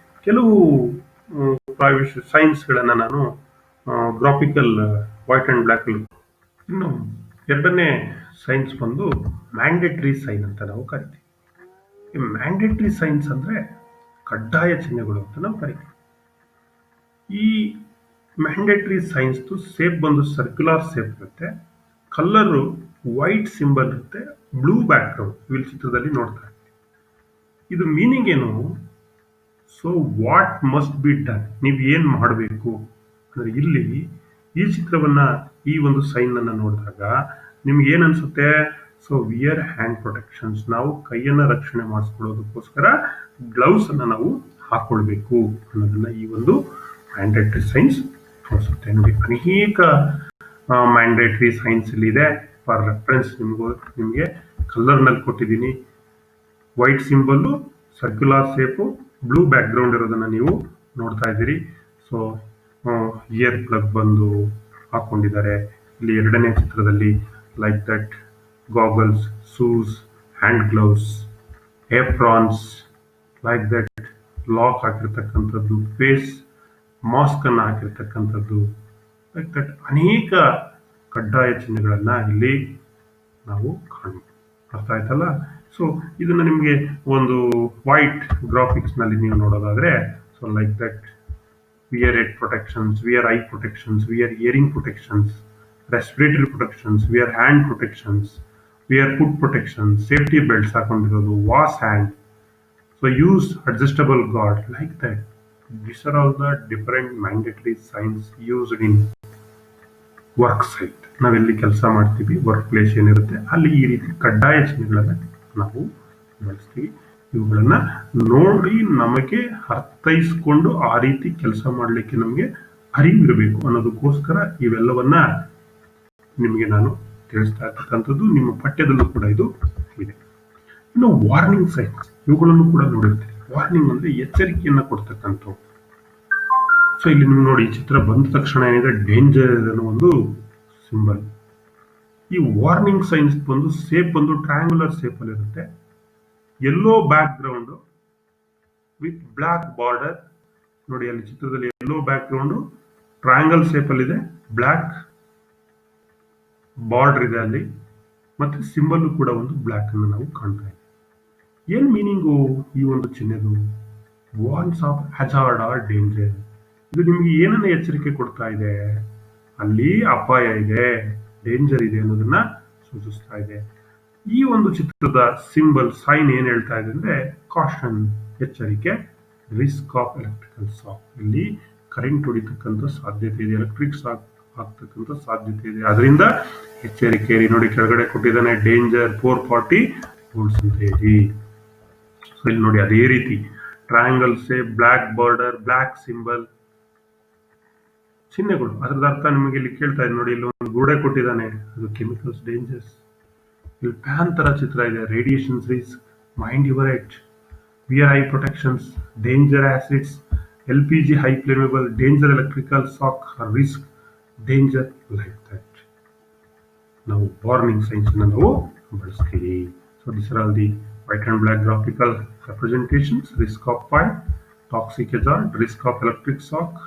ಕೆಲವು ಪ್ರಾಹಿಬಿಷನ್ ಸೈನ್ಸ್ ಗಳನ್ನ ನಾನು ಗ್ರಾಫಿಕಲ್ ವೈಟ್ ಅಂಡ್ ಬ್ಲಾಕ್. ಇನ್ನು ಎರಡನೇ ಸೈನ್ಸ್ ಬಂದು ಮ್ಯಾಂಡೇಟರಿ ಸೈನ್ ಅಂತ ನಾವು ಕರಿತೀವಿ. ಈ ಮ್ಯಾಂಡೇಟರಿ ಸೈನ್ಸ್ ಅಂದ್ರೆ ಕಡ್ಡಾಯ ಚಿಹ್ನೆಗಳು ಅಂತ ನಾವು ಕರಿತೀವಿ. ಈ ಮ್ಯಾಂಡೇಟರಿ ಸೈನ್ಸ್ ಸೇಪ್ ಬಂದು ಸರ್ಕ್ಯುಲರ್ ಸೇಪ್ ಇರುತ್ತೆ, ಕಲರ್ ವೈಟ್ ಸಿಂಬಲ್ ಇರುತ್ತೆ, ಬ್ಲೂ ಬ್ಯಾಕ್ ಗ್ರೌಂಡ್. ಇಲ್ಲಿ ಚಿತ್ರದಲ್ಲಿ ನೋಡ್ತಾ ಇದ್ದೀವಿ. ಇದು ಮೀನಿಂಗ್ ಏನು? So what must be done, ನೀವು ಏನ್ ಮಾಡಬೇಕು ಅಂದ್ರೆ ಇಲ್ಲಿ ಈ ಚಿತ್ರವನ್ನ, ಈ ಒಂದು ಸೈನ್ ಅನ್ನ ನೋಡಿದಾಗ ನಿಮ್ಗೆ ಏನ್ ಅನ್ಸುತ್ತೆ? ಸೊ ವಿಯರ್ ಹ್ಯಾಂಡ್ ಪ್ರೊಟೆಕ್ಷನ್ಸ್, ನಾವು ಕೈಯನ್ನ ರಕ್ಷಣೆ ಮಾಡಿಸ್ಕೊಳ್ಳೋದಕ್ಕೋಸ್ಕರ ಗ್ಲೌಸ್ ಅನ್ನ ನಾವು ಹಾಕೊಳ್ಬೇಕು ಅನ್ನೋದನ್ನ ಈ ಒಂದು ಮ್ಯಾಂಡೇಟರಿ ಸೈನ್ಸ್ ತೋರಿಸುತ್ತೆ. ನೋಡಿ ಅನೇಕ ಮ್ಯಾಂಡೇಟರಿ ಸೈನ್ಸ್ ಇಲ್ಲಿ ಇದೆ. ಫಾರ್ ರೆಫರೆನ್ಸ್ ನಿಮ್ಗೆ ಕಲರ್ ನಲ್ಲಿ ಕೊಟ್ಟಿದ್ದೀನಿ. White symbol, circular shape, blue back ground ಇರೋದನ್ನ ನೀವು ನೋಡ್ತಾ ಇದ್ದೀರಿ. ಸೊ ಇಯರ್ ಪ್ಲಗ್ ಬಂದು ಹಾಕೊಂಡಿದ್ದಾರೆ ಇಲ್ಲಿ ಎರಡನೇ ಚಿತ್ರದಲ್ಲಿ. Like that goggles, shoes, hand gloves, aprons, like that lock ಹಾಕಿರ್ತಕ್ಕಂಥದ್ದು, ಫೇಸ್ ಮಾಸ್ಕ್ ಅನ್ನ ಹಾಕಿರ್ತಕ್ಕಂಥದ್ದು, ಲೈಕ್ ದಟ್ ಅನೇಕ ಕಡ್ಡಾಯ ಚಿಹ್ನೆಗಳನ್ನ ಇಲ್ಲಿ ನಾವು ಕಾಣಬಹುದು. ಅರ್ಥ ಆಯ್ತಲ್ಲ? ಸೊ ಇದನ್ನ ನಿಮಗೆ ಒಂದು ವೈಟ್ ಗ್ರಾಫಿಕ್ಸ್ ನಲ್ಲಿ ನೀವು ನೋಡೋದಾದ್ರೆ, so like that wear head protections, wear eye protections, wear hearing protections, respiratory protections, wear hand protections, wear foot protections, safety belts ಹಾಕೊಂಡಿರೋದು, wash hand, so use adjustable guard, like that. These are all the different mandatory signs used in work site. ನಾವೆಲ್ಲಿ ಕೆಲಸ ಮಾಡ್ತೀವಿ, work place ಏನಿರುತ್ತೆ ಅಲ್ಲಿ ಈ ರೀತಿ ಕಡ್ಡಾಯ ಚಿಹ್ನೆಗಳನ್ನ ನಾವು ಬಳಸ್ತೀವಿ. ಇವುಗಳನ್ನ ನೋಡಿ ನಮಗೆ ಅರ್ಥೈಸ್ಕೊಂಡು ಆ ರೀತಿ ಕೆಲಸ ಮಾಡಲಿಕ್ಕೆ ನಮಗೆ ಅರಿವಿರಬೇಕು ಅನ್ನೋದಕ್ಕೋಸ್ಕರ ಇವೆಲ್ಲವನ್ನ ನಿಮಗೆ ನಾನು ತಿಳಿಸ್ತಾ ಇರ್ತಕ್ಕಂಥದ್ದು. ನಿಮ್ಮ ಪಠ್ಯದಲ್ಲೂ ಕೂಡ ಇದು ಇದೆ. ಇನ್ನು ವಾರ್ನಿಂಗ್ ಸೈನ್ಸ್, ಇವುಗಳನ್ನು ಕೂಡ ನೋಡಿರ್ತೀವಿ. ವಾರ್ನಿಂಗ್ ಅಂದ್ರೆ ಎಚ್ಚರಿಕೆಯನ್ನ ಕೊಡ್ತಕ್ಕಂಥವು. ಸೊ ಇಲ್ಲಿ ನೀವು ನೋಡಿ, ಈ ಚಿತ್ರ ಬಂದ ತಕ್ಷಣ ಏನಿದೆ, ಡೇಂಜರ್ ಅನ್ನೋ ಒಂದು ಸಿಂಬಲ್. ಈ ವಾರ್ನಿಂಗ್ ಸೈನ್ಸ್ ಬಂದು ಸೇಪ್ ಬಂದು ಟ್ರಯಾಂಗುಲರ್ ಸೇಪ್ ಅಲ್ಲಿ ಇರುತ್ತೆ. Yellow background with black border. ನೋಡಿ ಅಲ್ಲಿ ಚಿತ್ರದಲ್ಲಿ yellow background triangle shape ಅಲ್ಲಿ ಇದೆ, ಬ್ಲಾಕ್ ಬಾರ್ಡರ್ ಇದೆ ಅಲ್ಲಿ, ಮತ್ತೆ ಸಿಂಬಲ್ ಕೂಡ ಒಂದು ಬ್ಲಾಕ್ ಅನ್ನು ನಾವು ಕಾಣ್ತಾ ಇದ್ದೀವಿ. ಏನ್ ಮೀನಿಂಗು ಈ ಒಂದು ಚಿಹ್ನೆದು? ವಾರ್ನ್ಸ್ ಆಫ್ ಹಜಾರ್ಡ್ ಆರ್ ಡೇಂಜರ್. ಇದು ನಿಮಗೆ ಏನನ್ನ ಎಚ್ಚರಿಕೆ ಕೊಡ್ತಾ ಇದೆ? ಅಲ್ಲಿ ಅಪಾಯ ಇದೆ, ಡೇಂಜರ್ ಇದೆ ಅನ್ನೋದನ್ನ ಸೂಚಿಸ್ತಾ ಇದೆ. ಈ ಒಂದು ಚಿತ್ರದ ಸಿಂಬಲ್ ಸೈನ್ ಏನ್ ಹೇಳ್ತಾ ಇದೆ ಅಂದ್ರೆ ಕಾಷನ್, ಎಚ್ಚರಿಕೆ. ರಿಸ್ಕ್ ಆಫ್ ಎಲೆಕ್ಟ್ರಿಕಲ್ ಶಾಕ್, ಇಲ್ಲಿ ಕರೆಂಟ್ ಹೊಡಿತಕ್ಕಂಥ ಸಾಧ್ಯತೆ ಇದೆ, ಎಲೆಕ್ಟ್ರಿಕ್ ಶಾಕ್ ಆಗ್ತಕ್ಕಂಥ ಸಾಧ್ಯತೆ ಇದೆ, ಅದರಿಂದ ಎಚ್ಚರಿಕೆ ಇರಿ. ನೋಡಿ ಕೆಳಗಡೆ ಕೊಟ್ಟಿದ್ದಾನೆ ಡೇಂಜರ್ 440 ವೋಲ್ಟ್ಸ್ ಅಂತ ಹೇಳಿ. ಸೊ ಇಲ್ಲಿ ನೋಡಿ ಅದೇ ರೀತಿ triangle shape, black border, black symbol, ಚಿಹ್ನೆಗಳು. ಅದ್ರದ್ದು ಅರ್ಥ ನಿಮಗೆ ಇಲ್ಲಿ ಕೇಳ್ತಾ ಇದೆ ನೋಡಿ. ಇಲ್ಲಿ ಒಂದು ಗೋಡೆ ಕೊಟ್ಟಿದ್ದಾನೆ, ಅದು ಕೆಮಿಕಲ್ಸ್ ಡೇಂಜರ್ಸ್. ಇಲ್ಲಿ ಪ್ಯಾನ್ ತರ ಚಿತ್ರ ಇದೆ, radiations risk, mind your head, wear eye protections, danger acids, LPG high flammable, danger electrical shock, risk, danger, like that. ನಾವು ವಾರ್ನಿಂಗ್ ಸೈನ್ಸ್ ಅನ್ನು ನಾವು ಬಳಸ್ತೀವಿ. So this are all the white and black graphical representations. Risk of fire, toxic hazard, risk of electric shock,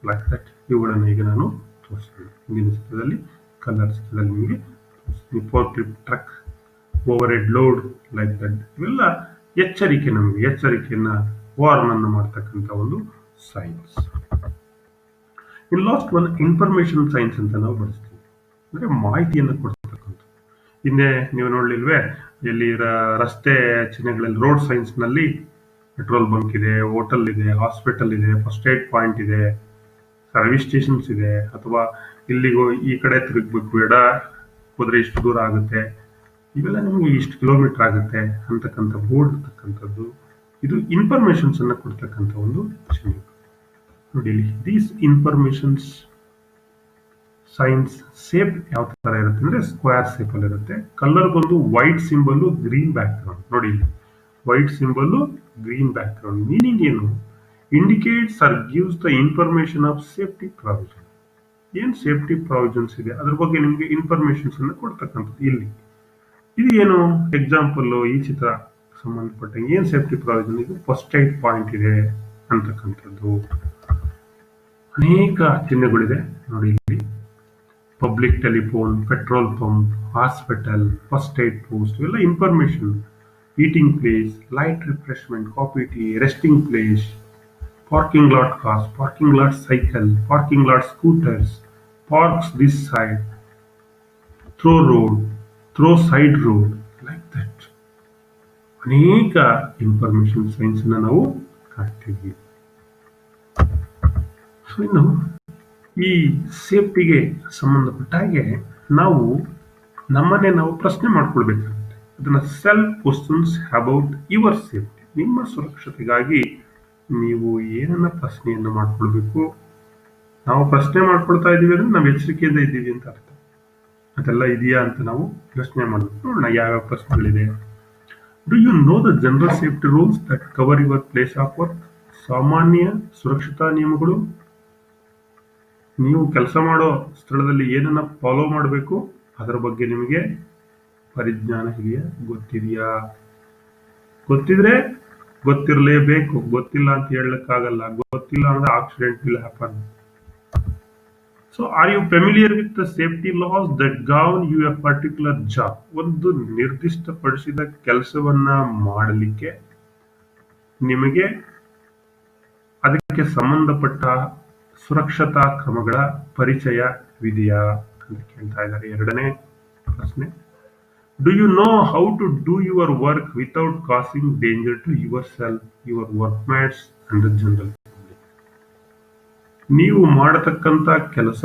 like that. ಇವುಗಳನ್ನು ಈಗ ನಾನು ತೋರಿಸ್ತೀನಿ. ಹಿಂದಿನ ಚಿತ್ರದಲ್ಲಿ ಕಲರ್ ಚಿತ್ರದಲ್ಲಿ ನಿಮಗೆ forklift truck, overhead load, like that. ಇವೆಲ್ಲ ಎಚ್ಚರಿಕೆ, ನಮಗೆ ಎಚ್ಚರಿಕೆಯನ್ನ ವಾರ್ನ್ ಅನ್ನು ಮಾಡ್ತಕ್ಕಂಥ ಒಂದು science. In last one information science ಅಂತ ನಾವು ಬಳಸ್ತೀವಿ, ಅಂದ್ರೆ ಮಾಹಿತಿಯನ್ನು ಕೊಡ್ತಕ್ಕಂಥ. ಹಿಂದೆ ನೀವು ನೋಡ್ಲಿಲ್ವೇ, ಎಲ್ಲಿ ರಸ್ತೆ ಚಿಹ್ನೆಗಳಲ್ಲಿ, ರೋಡ್ ಸೈನ್ಸ್ ನಲ್ಲಿ ಪೆಟ್ರೋಲ್ ಬಂಕ್ ಇದೆ, ಹೋಟೆಲ್ ಇದೆ, ಹಾಸ್ಪಿಟಲ್ ಇದೆ, ಫಸ್ಟ್ ಏಡ್ ಪಾಯಿಂಟ್ ಇದೆ, ಸರ್ವಿಸ್ ಸ್ಟೇಷನ್ಸ್ ಇದೆ, ಅಥವಾ ಇಲ್ಲಿಗೂ ಈ ಕಡೆ ತಿರುಗಬೇಕು, ಎಡ ಹೋದ್ರೆ ಇಷ್ಟು ದೂರ ಆಗುತ್ತೆ, ಇವೆಲ್ಲ ನಿಮಗೆ ಇಷ್ಟು ಕಿಲೋಮೀಟರ್ ಆಗುತ್ತೆ ಅಂತಕ್ಕಂಥ ಬೋರ್ಡ್ ಇರ್ತಕ್ಕಂಥದ್ದು. ಇದು ಇನ್ಫಾರ್ಮೇಶನ್ಸ್ ಅನ್ನ ಕೊಡ್ತಕ್ಕಂಥ ಒಂದು ಚಿಹ್ನೆ. ನೋಡಿ ಇಲ್ಲಿ ದೀಸ್ ಇನ್ಫಾರ್ಮೇಶನ್ಸ್ ಸೈನ್ಸ್ ಸೇಪ್ ಯಾವ ತರ ಇರುತ್ತೆ ಅಂದ್ರೆ ಸ್ಕ್ವೇರ್ ಸೇಪ್ ಅಲ್ಲಿ ಇರುತ್ತೆ. ಕಲರ್ ಬಂದು white symbol, green background. ನೋಡಿ ಇಲ್ಲಿ white symbol, green background. Meaning ಏನು? Indicates or gives the information of safety provision. ಏನ್ ಸೇಫ್ಟಿ ಪ್ರಾವಿಷನ್ಸ್ ಇದೆ ಅದ್ರ ಬಗ್ಗೆ ನಿಮಗೆ ಇನ್ಫಾರ್ಮೇಶನ್ಸ್ ಅನ್ನು ಕೊಡ್ತಕ್ಕಂಥದ್ದು. ಇಲ್ಲಿ ಇದು ಏನು ಎಕ್ಸಾಂಪಲ್, ಈ ಚಿತ್ರ ಸಂಬಂಧಪಟ್ಟಂಗೆ ಏನ್ ಸೇಫ್ಟಿ ಪ್ರಾವಿಷನ್ ಇದು? ಫಸ್ಟ್ ಏಡ್ ಪಾಯಿಂಟ್ ಇದೆ ಅಂತಕ್ಕಂಥದ್ದು. ಅನೇಕ ಚಿಹ್ನೆಗಳಿದೆ ನೋಡಿ ಇಲ್ಲಿ. Public telephone, petrol pump, hospital, first aid post, ಇವೆಲ್ಲ information. Eating place, light refreshment, coffee tea, resting place, parking lot cars, parking lot cycle, parking lot scooters, parks this side, throw road, throw side road, like that. ಅನೇಕ information science ಅನ್ನ ನಾವು ಕಾಣ್ತೀವಿ. So ಇನ್ನು ಈ ಸೇಫ್ಟಿಗೆ ಸಂಬಂಧಪಟ್ಟ ಹಾಗೆ ನಾವು ನಮ್ಮನ್ನೇ ನಾವು ಪ್ರಶ್ನೆ ಮಾಡ್ಕೊಳ್ಬೇಕಾಗುತ್ತೆ. ಅದನ್ನ self questions about your safety. ನಿಮ್ಮ ಸುರಕ್ಷತೆಗಾಗಿ ನೀವು ಏನನ್ನ ಪ್ರಶ್ನೆಯನ್ನು ಮಾಡ್ಕೊಳ್ಬೇಕು. ನಾವು ಪ್ರಶ್ನೆ ಮಾಡ್ಕೊಳ್ತಾ ಇದೀವಿ ಅಂದ್ರೆ ನಾವು ಎಚ್ಚರಿಕೆಯಿಂದ ಇದ್ದೀವಿ ಅಂತ ಅರ್ಥ. ಅದೆಲ್ಲ ಇದೆಯಾ ಅಂತ ನಾವು ಯೋಚನೆ ಮಾಡಬೇಕು. ನೋಡೋಣ ಯಾವ್ಯಾವ ಪ್ರಶ್ನೆಗಳಿದೆ. Do you know the general safety rules that cover your place of work? ಸಾಮಾನ್ಯ ಸುರಕ್ಷತಾ ನಿಯಮಗಳು, ನೀವು ಕೆಲಸ ಮಾಡೋ ಸ್ಥಳದಲ್ಲಿ ಏನನ್ನ ಫಾಲೋ ಮಾಡಬೇಕು ಅದರ ಬಗ್ಗೆ ನಿಮಗೆ ಪರಿಜ್ಞಾನ ಇದೆಯಾ, ಗೊತ್ತಿದೆಯಾ? ಗೊತ್ತಿದ್ರೆ ಗೊತ್ತಿರಲೇಬೇಕು, ಗೊತ್ತಿಲ್ಲ ಅಂತ ಹೇಳಕ್ಕಾಗಲ್ಲ. ಗೊತ್ತಿಲ್ಲ ಅಂದ್ರೆ accident will happen. So are you familiar with the safety laws that govern you a particular job? ಒಂದು ನಿರ್ದಿಷ್ಟಪಡಿಸಿದ ಕೆಲಸವನ್ನ ಮಾಡಲಿಕ್ಕೆ ನಿಮಗೆ ಅದಕ್ಕೆ ಸಂಬಂಧಪಟ್ಟ ಸುರಕ್ಷತಾ ಕ್ರಮಗಳ ಪರಿಚಯವಿದೆಯಾ ಅಂತ ಕೇಳ್ತಾ ಇದ್ದಾರೆ. ಎರಡನೇ ಪ್ರಶ್ನೆ, do you know how to do your work without causing danger to yourself, your workmates and the general public? ನೀವು ಮಾಡತಕ್ಕಂತ ಕೆಲಸ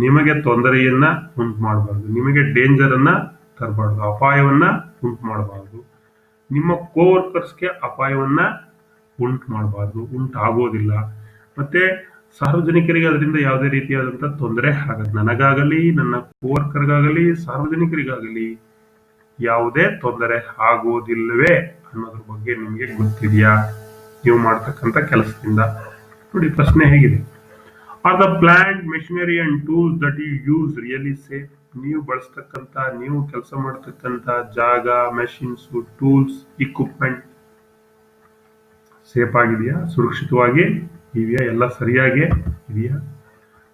ನಿಮಗೆ ತೊಂದರೆಯನ್ನ ಉಂಟು ಮಾಡಬಾರ್ದು, ನಿಮಗೆ ಡೇಂಜರ್ ಅನ್ನ ತರಬಾರ್ದು, ಅಪಾಯವನ್ನ ಉಂಟು ಮಾಡಬಾರ್ದು, ನಿಮ್ಮ ಕೋವರ್ಕರ್ಸ್ಗೆ ಅಪಾಯವನ್ನ ಉಂಟು ಮಾಡಬಾರ್ದು, ಉಂಟಾಗೋದಿಲ್ಲ. ಮತ್ತೆ ಸಾರ್ವಜನಿಕರಿಗೆ ಅದರಿಂದ ಯಾವುದೇ ರೀತಿಯಾದಂತಹ ತೊಂದರೆ ಆಗದು. ನನಗಾಗಲಿ, ನನ್ನ ಕೋವರ್ಕರ್ಗಾಗಲಿ, ಸಾರ್ವಜನಿಕರಿಗಾಗಲಿ ಯಾವುದೇ ತೊಂದರೆ ಆಗೋದಿಲ್ಲವೇ ಅನ್ನೋದ್ರ ಬಗ್ಗೆ ನಿಮಗೆ ಗೊತ್ತಿದೆಯಾ ನೀವು ಮಾಡ್ತಕ್ಕಂಥ ಕೆಲಸದಿಂದ? ನೋಡಿ ಪ್ರಶ್ನೆ ಹೇಗಿದೆ. Are the plant, machinery and tools that you use really safe? ನೀವು ಬಳಸ್ತಕ್ಕಂಥ, ನೀವು ಕೆಲಸ ಮಾಡತಕ್ಕಂಥ ಜಾಗ, ಮೆಷಿನ್ಸ್, ಟೂಲ್ಸ್, ಇಕ್ವಿಪ್ಮೆಂಟ್ ಸೇಫ್ ಆಗಿದೆಯಾ, ಸುರಕ್ಷಿತವಾಗಿ ಇದೆಯಾ, ಎಲ್ಲ ಸರಿಯಾಗಿ ಇದೆಯಾ?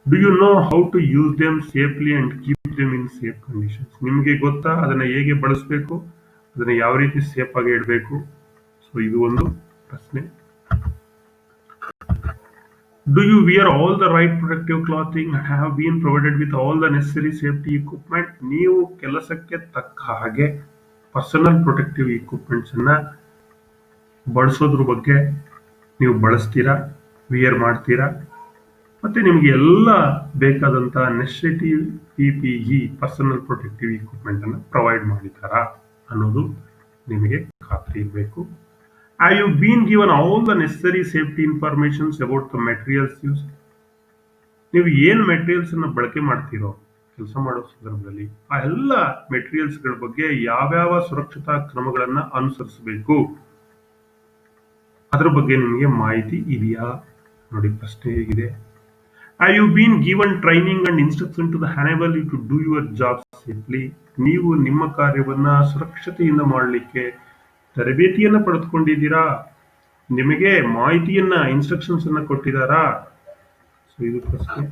Do you know how to use them safely and keep them in safe conditions? ನಿಮಗೆ ಗೊತ್ತಾ ಅದನ್ನ ಹೇಗೆ ಬಳಸಬೇಕು, ಅದನ್ನ ಯಾವ ರೀತಿ ಸೇಫ್ ಆಗಿ ಇಡಬೇಕು? ಸೊ ಇದು ಒಂದು ಪ್ರಶ್ನೆ. Do you wear all the right protective clothing and have been provided with all the necessary safety equipment? ನೀವು ಕೆಲಸಕ್ಕೆ ತಕ್ಕ ಹಾಗೆ ಪರ್ಸನಲ್ ಪ್ರೊಟೆಕ್ಟಿವ್ ಇಕ್ವಿಪ್ಮೆಂಟ್ಸ್ ಅನ್ನ ಬಳಸೋದ್ರ ಬಗ್ಗೆ ನೀವು ಬಳಸ್ತೀರಾ, ವಿಯರ್ ಮಾಡ್ತೀರಾ, ಮತ್ತೆ ನಿಮಗೆ ಎಲ್ಲ ಬೇಕಾದಂತ necessity PPE personal protective equipment ಅನ್ನ ಪ್ರೊವೈಡ್ ಮಾಡಿದ್ದಾರಾ ಅನ್ನೋದು ನಿಮಗೆ ಖಾತ್ರಿ ಇರಬೇಕು. Have you been given all the necessary safety informations about the materials used? ನೀವು ಏನು ಮೆಟೀರಿಯಲ್ಸ್ ಅನ್ನ ಬಳಕೆ ಮಾಡ್ತೀರೋ ಕೆಲಸ ಮಾಡೋ ಸಂದರ್ಭದಲ್ಲಿ ಆ ಎಲ್ಲ ಮೆಟೀರಿಯಲ್ಸ್ ಗಳ ಬಗ್ಗೆ ಯಾವ್ಯಾವ ಸುರಕ್ಷತಾ ಕ್ರಮಗಳನ್ನ ಅನುಸರಿಸಬೇಕು ಅದ್ರ ಬಗ್ಗೆ ನಿಮಗೆ ಮಾಹಿತಿ ಇದೆಯಾ? ನೋಡಿ ಪ್ರಶ್ನೆ ಹೇಗಿದೆ. Have you been given training and instruction to enable you to do your job safely? ನೀವು ನಿಮ್ಮ ಕಾರ್ಯವನ್ನ ಸುರಕ್ಷತೆಯಿಂದ ಮಾಡಲಿಕ್ಕೆ ತರಬೇತಿಯನ್ನ ಪಡೆದುಕೊಂಡಿದ್ದೀರಾ? ನಿಮಗೆ ಮಾಹಿತಿಯನ್ನ ಇನ್ಸ್ಟ್ರಕ್ಷನ್ಸ್ ಅನ್ನ ಕೊಟ್ಟಿದ್ದಾರಾ? ಸೊ ಇದು ಪ್ರಶ್ನೆ.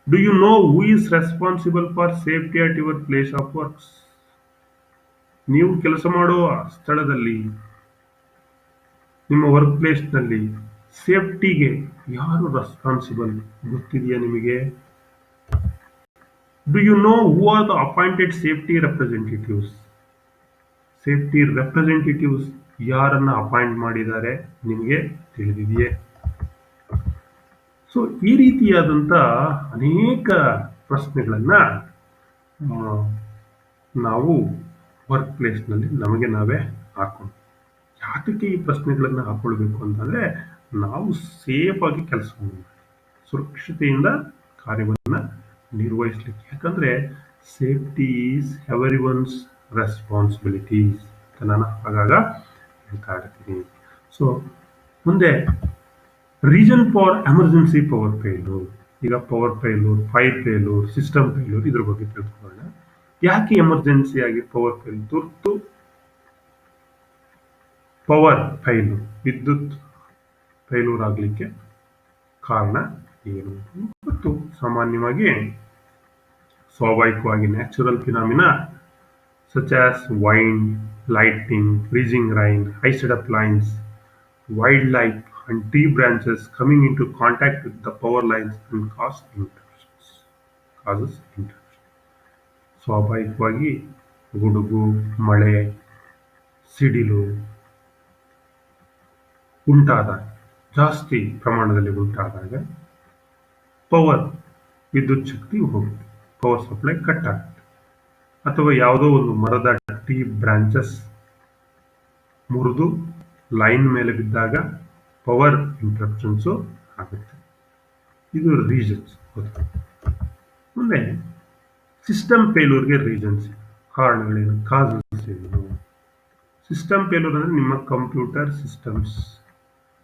Do you know who is responsible for safety at your place of works? ನೀವು ಕೆಲಸ ಮಾಡುವ ಸ್ಥಳದಲ್ಲಿ ನಿಮ್ಮ ವರ್ಕ್ ಪ್ಲೇಸ್ನಲ್ಲಿ ಸೇಫ್ಟಿಗೆ ಯಾರು ರೆಸ್ಪಾನ್ಸಿಬಲ್ ಗೊತ್ತಿದೆಯಾ ನಿಮಗೆ? Do you know who are the appointed safety representatives? Safety representatives ಯಾರನ್ನ ಅಪಾಯಿಂಟ್ ಮಾಡಿದ್ದಾರೆ ನಿಮಗೆ ತಿಳಿದಿದೆಯೇ? ಸೊ ಈ ರೀತಿಯಾದಂಥ ಅನೇಕ ಪ್ರಶ್ನೆಗಳನ್ನ ನಾವು ವರ್ಕ್ ಪ್ಲೇಸ್ನಲ್ಲಿ ನಮಗೆ ನಾವೇ ಹಾಕೊಂಡು ಯಾತಕ್ಕೆ ಈ ಪ್ರಶ್ನೆಗಳನ್ನ ಹಾಕೊಳ್ಬೇಕು ಅಂತಂದ್ರೆ ನಾವು ಸೇಫ್ ಆಗಿ ಕೆಲಸವನ್ನು ಮಾಡಿ ಸುರಕ್ಷತೆಯಿಂದ ಕಾರ್ಯವನ್ನ ನಿರ್ವಹಿಸಲಿಕ್ಕೆ. ಯಾಕಂದ್ರೆ safety is everyone's responsibilities ಅಂತ ನಾನು ಆಗಾಗ ಹೇಳ್ತಾ ಇರ್ತೀನಿ. ಸೊ ಮುಂದೆ reason for emergency power failure. ಈಗ power failure, fire failure, system failure ಇದ್ರ ಬಗ್ಗೆ ತಿಳ್ಕೊಳ್ಳೋಣ. ಯಾಕೆ ಎಮರ್ಜೆನ್ಸಿ ಆಗಿ ಪವರ್ ಫೇಲ್ಯೂರ್, ತುರ್ತು ಪವರ್ ಫೈಲ್ಯೂರ್, ವಿದ್ಯುತ್ ಫೈಲ್ಯೂರ್ ಆಗಲಿಕ್ಕೆ ಕಾರಣ ಏನು? ಮತ್ತು ಸಾಮಾನ್ಯವಾಗಿ ಸ್ವಾಭಾವಿಕವಾಗಿ natural phenomena such as wind, lightning, freezing rain, iced up lines, wildlife and tree branches coming into contact with the power lines and causes interruption. ಸ್ವಾಭಾವಿಕವಾಗಿ ಗುಡುಗು, ಮಳೆ, ಸಿಡಿಲು ಉಂಟಾದಾಗ, ಜಾಸ್ತಿ ಪ್ರಮಾಣದಲ್ಲಿ ಉಂಟಾದಾಗ ಪವರ್ ವಿದ್ಯುತ್ ಶಕ್ತಿ ಹೋಗುತ್ತೆ, ಪವರ್ ಸಪ್ಲೈ ಕಟ್ ಆಗುತ್ತೆ. ಅಥವಾ ಯಾವುದೋ ಒಂದು ಮರದ ಟ್ರೀ ಬ್ರಾಂಚಸ್ ಮುರಿದು ಲೈನ್ ಮೇಲೆ ಬಿದ್ದಾಗ ಪವರ್ ಇಂಟರಪ್ಷನ್ಸ್ ಆಗುತ್ತೆ. ಇದು ರೀಸನ್ಸ್. ಮುಂದೆ ಸಿಸ್ಟಮ್ ಫೇಲ್ಯೂರ್ಗೆ ರೀಸನ್ಸ್, ಕಾರಣಗಳೇನು, ಕಾಸಸ್ ಏನು? ಸಿಸ್ಟಮ್ ಫೇಲ್ಯೂರ್ ಅಂದ್ರೆ ನಿಮ್ಮ computer systems.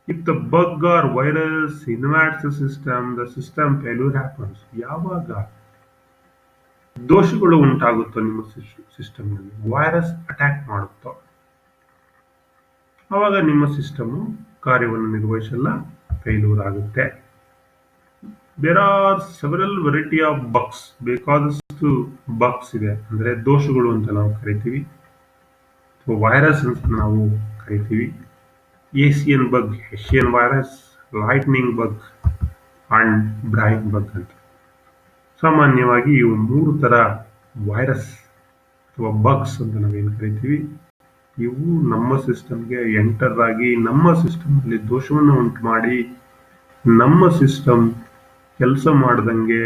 If the bug or virus invades the system failure happens. ಯಾವಾಗ ದೋಷಗಳು ಉಂಟಾಗುತ್ತೋ ನಿಮ್ಮ ಸಿಸ್ಟಮ್ನಲ್ಲಿ, ವೈರಸ್ ಅಟ್ಯಾಕ್ ಮಾಡುತ್ತೋ, ಆವಾಗ ನಿಮ್ಮ ಸಿಸ್ಟಮ್ ಕಾರ್ಯವನ್ನು ನಿರ್ವಹಿಸಲ್ಲ, ಫೇಲ್ಯೂರ್ ಆಗುತ್ತೆ. There are several variety of bugs. ಬೇಕಾದಷ್ಟು ಬಗ್ಸ್ ಇದೆ, ಅಂದ್ರೆ ದೋಷಗಳು ಅಂತ ನಾವು ಕರಿತೀವಿ, ವೈರಸ್ ಅಂತ ನಾವು ಕರಿತೀವಿ. Asian bug, Asian virus, lightning bug and brain bug ಅಂತ. ಸಾಮಾನ್ಯವಾಗಿ ಇವು 3 ತರ ವೈರಸ್ ಅಥವಾ ಬಗ್ಸ್ ಅಂತ ನಾವೇನು ಕರಿತೀವಿ, ಇವು ನಮ್ಮ ಸಿಸ್ಟಮ್ಗೆ ಎಂಟರ್ ಆಗಿ ನಮ್ಮ ಸಿಸ್ಟಮ್ ಅಲ್ಲಿ ದೋಷವನ್ನು ಉಂಟು ಮಾಡಿ ನಮ್ಮ ಸಿಸ್ಟಮ್ ಕೆಲಸ ಮಾಡ್ದಂಗೆ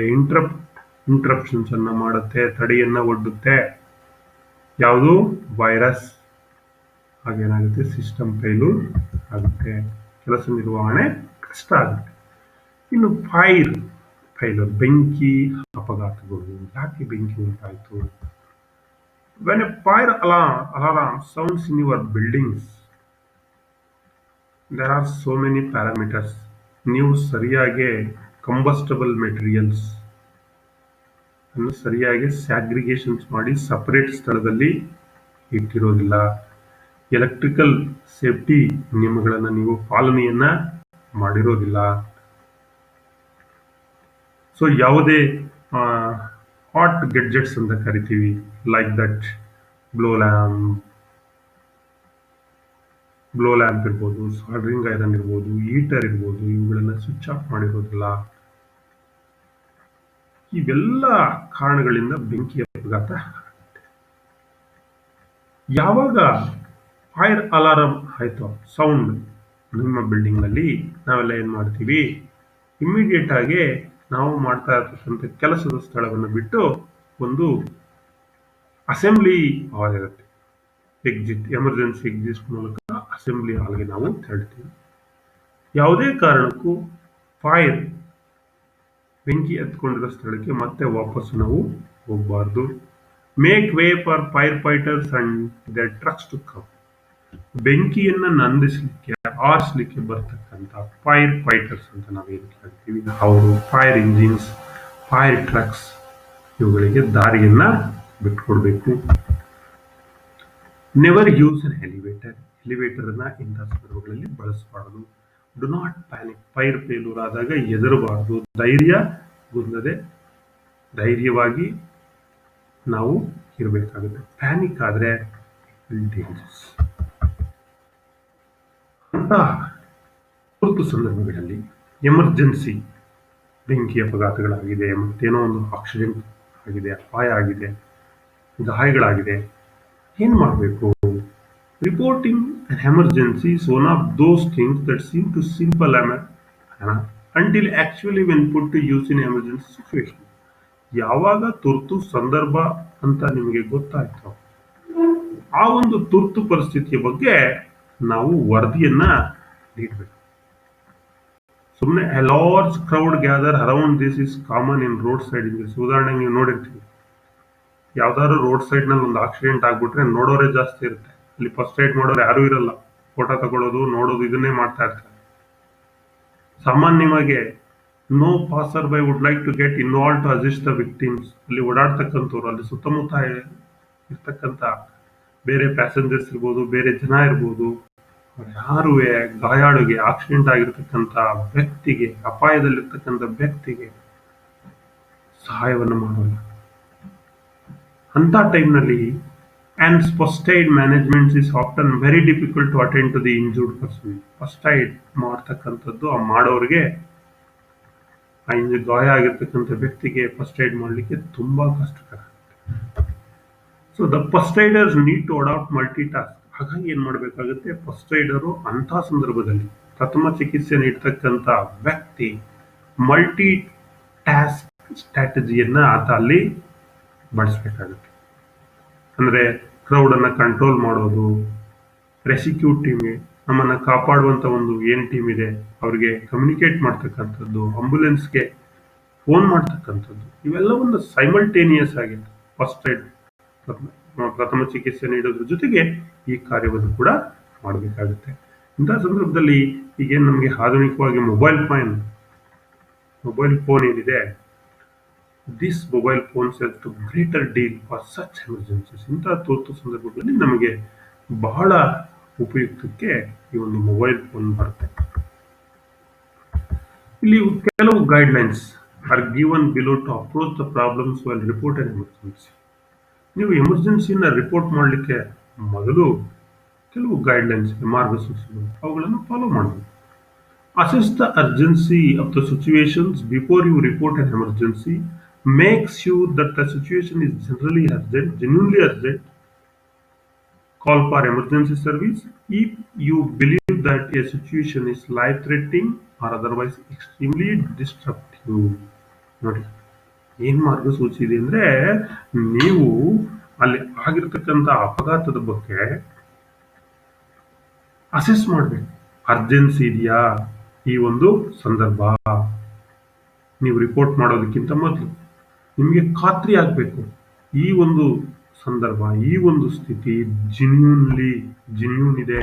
ಇಂಟ್ರಪ್ಷನ್ಸ್ ಅನ್ನ ಮಾಡುತ್ತೆ, ತಡೆಯನ್ನ ಒಡ್ಡುತ್ತೆ. ಯಾವುದು? ವೈರಸ್. ಹಾಗೇನಾಗುತ್ತೆ, ಸಿಸ್ಟಮ್ ಫೇಲ್ಯೂರ್ ಆಗುತ್ತೆ, ಕೆಲಸ ನಿರ್ವಹಣೆ ಕಷ್ಟ ಆಗುತ್ತೆ. ಇನ್ನು ಫೈರ್, ಬೆಂಕಿ ಅಪಘಾತಗಳು. ಯಾಕೆ ಬೆಂಕಿ ಉಂಟಾಯಿತು? When a fire alarm sounds in your buildings, there are so many parameters. ನೀವು ಸರಿಯಾಗಿ ಕಂಬಸ್ಟಬಲ್ ಮೆಟೀರಿಯಲ್ಸ್ ಅನ್ನು ಸರಿಯಾಗಿ ಸ್ಯಾಗ್ರಿಗೇಷನ್ಸ್ ಮಾಡಿ ಸಪರೇಟ್ ಸ್ಥಳದಲ್ಲಿ ಇಟ್ಟಿರೋದಿಲ್ಲ. ಎಲೆಕ್ಟ್ರಿಕಲ್ ಸೇಫ್ಟಿ ನಿಯಮಗಳನ್ನು ನೀವು ಪಾಲನೆಯನ್ನ ಮಾಡಿರೋದಿಲ್ಲ. ಸೊ ಯಾವುದೇ ಹಾಟ್ ಗೆಡ್ಜೆಟ್ಸ್ ಅಂತ ಕರಿತೀವಿ, like that blow lamp, glow lamp ಇರ್ಬೋದು, ಸಾಲ್ಡ್ರಿಂಗ್ ಐರನ್ ಇರ್ಬೋದು, ಹೀಟರ್ ಇರ್ಬೋದು, ಇವುಗಳೆಲ್ಲ ಸ್ವಿಚ್ ಆಫ್ ಮಾಡಿರೋದಿಲ್ಲ. ಇವೆಲ್ಲ ಕಾರಣಗಳಿಂದ ಬೆಂಕಿ ಅಪಘಾತ. ಯಾವಾಗ ಫೈರ್ ಅಲಾರಂ ಆಯ್ತು ಸೌಂಡ್ ನಿಮ್ಮ ಬಿಲ್ಡಿಂಗ್ ನಲ್ಲಿ, ನಾವೆಲ್ಲ ಏನ್ ಮಾಡ್ತೀವಿ, ಇಮ್ಮಿಡಿಯೇಟ್ ಆಗಿ ನಾವು ಮಾಡ್ತಾ ಇರ್ತಕ್ಕಂಥ ಕೆಲಸದ ಸ್ಥಳವನ್ನು ಬಿಟ್ಟು ಒಂದು ಅಸೆಂಬ್ಲಿ ಹಾಲ್ ಇರುತ್ತೆ, ಎಕ್ಸಿಟ್, ಎಮರ್ಜೆನ್ಸಿ ಎಕ್ಸಿಟ್ ಮೂಲಕ ಅಸೆಂಬ್ಲಿ ಹಾಲ್ಗೆ ನಾವು ತೆರಳ್ತೀವಿ. ಯಾವುದೇ ಕಾರಣಕ್ಕೂ ಫೈರ್ ಬೆಂಕಿ ಹತ್ಕೊಂಡಿರೋ ಸ್ಥಳಕ್ಕೆ ಮತ್ತೆ ವಾಪಸ್ ನಾವು ಹೋಗಬಾರ್ದು. Make way for firefighters and their trucks to come. ಬೆಂಕಿಯನ್ನ ನಂದಿಸಲಿಕ್ಕೆ, ಆರಿಸಲಿಕ್ಕೆ ಬರ್ತಕ್ಕಂಥ ಫೈರ್ ಫೈಟರ್ಸ್ ಅಂತ ನಾವೇನು ಹೇಳ್ತೀವಿ, ಅವರು ಫೈರ್ ಇಂಜಿನ್ಸ್, ಫೈರ್ ಟ್ರಕ್ಸ್, ಇವುಗಳಿಗೆ ದಾರಿಯನ್ನ ಬಿಟ್ಕೊಡ್ಬೇಕು. ನೆವರ್ ಯೂಸ್ ಅನ್ ಎಲಿವೇಟರ್. ಎಲಿವೇಟರ್ ಅನ್ನ ಇಂತಹ ಸಂದರ್ಭಗಳಲ್ಲಿ ಬಳಸಬಾರದು. Do not panic. Fire failure ಆದಾಗ ಹೆದರಬಾರದು. ಧೈರ್ಯಗುಂದದೆ ಧೈರ್ಯವಾಗಿ ನಾವು ಇರಬೇಕಾಗುತ್ತೆ. ಪ್ಯಾನಿಕ್ ಆದ್ರೆ ಡೇಂಜರ್ಸ್. ಅಂತ ತುರ್ತು ಸಂದರ್ಭಗಳಲ್ಲಿ, ಎಮರ್ಜೆನ್ಸಿ ಬೆಂಕಿ ಅಪಘಾತಗಳಾಗಿದೆ, ಮತ್ತೇನೋ ಒಂದು ಆಕ್ಸಿಡೆಂಟ್ ಆಗಿದೆ, ಅಪಾಯ ಆಗಿದೆ, ಗಾಯಗಳಾಗಿದೆ, ಏನ್ ಮಾಡಬೇಕು? Reporting an emergency is one of those things that seem to simple until actually when put to use in emergency situation. ಯಾವಾಗ ತುರ್ತು ಸಂದರ್ಭ ಅಂತ ನಿಮಗೆ ಗೊತ್ತಾಯ್ತು, ಆ ಒಂದು ತುರ್ತು ಪರಿಸ್ಥಿತಿಯ ಬಗ್ಗೆ ನಾವು ವರದಿಯನ್ನ ನೀಡಬೇಕು. ಸುಮ್ಮನೆ A large crowd gather around this is common in road side injuries. ಉದಾಹರಣೆಗೆ ನೀವು ನೋಡಿರ್ತೀವಿ, ಯಾವ್ದಾದ್ರು ರೋಡ್ ಸೈಡ್ ನಲ್ಲಿ ಒಂದು ಆಕ್ಸಿಡೆಂಟ್ ಆಗ್ಬಿಟ್ರೆ ನೋಡೋರೇ ಜಾಸ್ತಿ ಇರುತ್ತೆ. ಅಲ್ಲಿ ಫಸ್ಟ್ ಏಡ್ ಮಾಡೋರು ಯಾರು ಇರಲ್ಲ, ಫೋಟೋ ತಗೊಳ್ಳೋದು, ನೋಡೋದು, ಇದನ್ನೇ ಮಾಡ್ತಾ ಇರ್ತಾರೆ. ಸಾಮಾನ್ಯವಾಗಿ no passer by would like to get involve to assist the victims. ಅಲ್ಲಿ ಓಡಾಡ್ತಕ್ಕಂಥವ್ರು, ಅಲ್ಲಿ ಸುತ್ತಮುತ್ತ ಇರ್ತಕ್ಕಂಥ ಬೇರೆ ಪ್ಯಾಸೆಂಜರ್ಸ್ ಇರ್ಬೋದು, ಬೇರೆ ಜನ ಇರ್ಬೋದು, ಯಾರು ಗಾಯಾಳುಗೆ, ಆಕ್ಸಿಡೆಂಟ್ ಆಗಿರ್ತಕ್ಕಂಥ ವ್ಯಕ್ತಿಗೆ, ಅಪಾಯದಲ್ಲಿರ್ತಕ್ಕಂಥ ವ್ಯಕ್ತಿಗೆ ಸಹಾಯವನ್ನು ಮಾಡೋಲ್ಲ. ಅಂತ ಟೈಮ್ನಲ್ಲಿ and first aid management is often very difficult to attend to the injured person. First aid ಮಾಡ್ತಕ್ಕಂಥದ್ದು ಆ ಮಾಡೋರಿಗೆ, ಆ ಗಾಯ ಆಗಿರ್ತಕ್ಕಂಥ ವ್ಯಕ್ತಿಗೆ ಫಸ್ಟ್ ಏಡ್ ಮಾಡಲಿಕ್ಕೆ ತುಂಬಾ ಕಷ್ಟಕರ. So the first aiders need to adapt multitask. ಹಾಗಾಗಿ ಏನ್ ಮಾಡಬೇಕಾಗುತ್ತೆ, ಫಸ್ಟ್ ಏಡರು ಅಂತ ಸಂದರ್ಭದಲ್ಲಿ, ಪ್ರಥಮ ಚಿಕಿತ್ಸೆ ನೀಡ್ತಕ್ಕಂಥ ವ್ಯಕ್ತಿ ಮಲ್ಟಿ ಟಾಸ್ಕ್ ಸ್ಟ್ರಾಟಜಿಯನ್ನ ಆತ ಅಲ್ಲಿ ಬಳಸಬೇಕಾಗುತ್ತೆ. ಅಂದ್ರೆ ಕ್ರೌಡ್ ಅನ್ನ ಕಂಟ್ರೋಲ್ ಮಾಡೋದು, ರೆಸ್ಕ್ಯೂ ಟೀಮ್ಗೆ, ನಮ್ಮನ್ನ ಕಾಪಾಡುವಂತ ಒಂದು ಏನ್ ಟೀಮ್ ಇದೆ ಅವ್ರಿಗೆ ಕಮ್ಯುನಿಕೇಟ್ ಮಾಡ್ತಕ್ಕಂಥದ್ದು, ಆಂಬ್ಯುಲೆನ್ಸ್ಗೆ ಫೋನ್ ಮಾಡ್ತಕ್ಕಂಥದ್ದು, ಇವೆಲ್ಲ ಒಂದು ಸೈಮಲ್ಟೇನಿಯಸ್ ಆಗಿ ಫಸ್ಟ್ ಏಡ್, ಪ್ರಥಮ ಚಿಕಿತ್ಸೆ ನೀಡೋದ್ರ ಜೊತೆಗೆ ಈ ಕಾರ್ಯವನ್ನು ಕೂಡ ಮಾಡಬೇಕಾಗುತ್ತೆ. ಇಂತಹ ಸಂದರ್ಭದಲ್ಲಿ ಈಗೇನು ನಮಗೆ ಆಧುನಿಕವಾಗಿ ಮೊಬೈಲ್ ಫೋನ್ ಏನಿದೆ, this mobile phones help to greater deal for such emergencies. ಇಂತಹ ತುರ್ತು ಸಂದರ್ಭಗಳಲ್ಲಿ ನಮಗೆ ಬಹಳ ಉಪಯುಕ್ತಕ್ಕೆ ಈ ಒಂದು ಮೊಬೈಲ್ ಫೋನ್ ಬರುತ್ತೆ. ಇಲ್ಲಿ ಕೆಲವು guidelines are given below to approach the problems while report an emergency. ನೀವು ಎಮರ್ಜೆನ್ಸಿನ ರಿಪೋರ್ಟ್ ಮಾಡಲಿಕ್ಕೆ ಮೊದಲು ಕೆಲವು ಗೈಡ್ಲೈನ್ಸ್, ಮಾರ್ಗಸೂಚಿಗಳು, ಅವುಗಳನ್ನು ಫಾಲೋ ಮಾಡಬೇಕು. Assess the urgency of the situations before you report an emergency. Make sure that the situation is genuinely urgent. Call for emergency service if you believe that a situation is life-threatening or otherwise extremely disruptive. ನೋಡಿ, ಏನ್ ಮಾರ್ಗಸೂಚಿ ಇದೆ ಅಂದ್ರೆ, ನೀವು ಅಲ್ಲಿ ಆಗಿರ್ತಕ್ಕಂಥ ಅಪಘಾತದ ಬಗ್ಗೆ ಅಸೆಸ್ ಮಾಡಬೇಕು. ಅರ್ಜೆನ್ಸಿ ಇದೆಯಾ ಈ ಒಂದು ಸಂದರ್ಭ, ನೀವು ರಿಪೋರ್ಟ್ ಮಾಡೋದಕ್ಕಿಂತ ಮೊದಲು ನಿಮಗೆ ಖಾತ್ರಿ ಆಗಬೇಕು ಈ ಒಂದು ಸಂದರ್ಭ, ಈ ಒಂದು ಸ್ಥಿತಿ ಜಿನ್ಯೂನ್ ಇದೆ,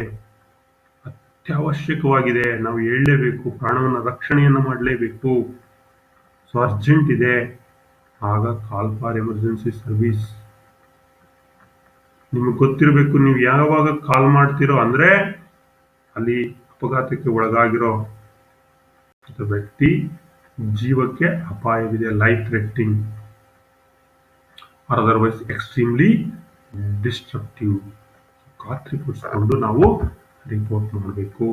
ಅತ್ಯವಶ್ಯಕವಾಗಿದೆ, ನಾವು ಹೇಳಲೇಬೇಕು, ಪ್ರಾಣವನ್ನು ರಕ್ಷಣೆಯನ್ನು ಮಾಡಲೇಬೇಕು, ಸೊ ಅರ್ಜೆಂಟ್ ಇದೆ, ಆಗ ಕಾಲ್ ಫಾರ್ ಎಮರ್ಜೆನ್ಸಿ ಸರ್ವಿಸ್. ನಿಮಗೆ ಗೊತ್ತಿರಬೇಕು, ನೀವು ಯಾವಾಗ ಕಾಲ್ ಮಾಡ್ತಿರೋ ಅಂದ್ರೆ ಅಲ್ಲಿ ಅಪಘಾತಕ್ಕೆ ಒಳಗಾಗಿರೋ ವ್ಯಕ್ತಿ ಜೀವಕ್ಕೆ ಅಪಾಯವಿದೆ, life threatening or otherwise extremely destructive. ಖಾತ್ರಿಪಡಿಸಿಕೊಂಡು ನಾವು ರಿಪೋರ್ಟ್ ಮಾಡಬೇಕು.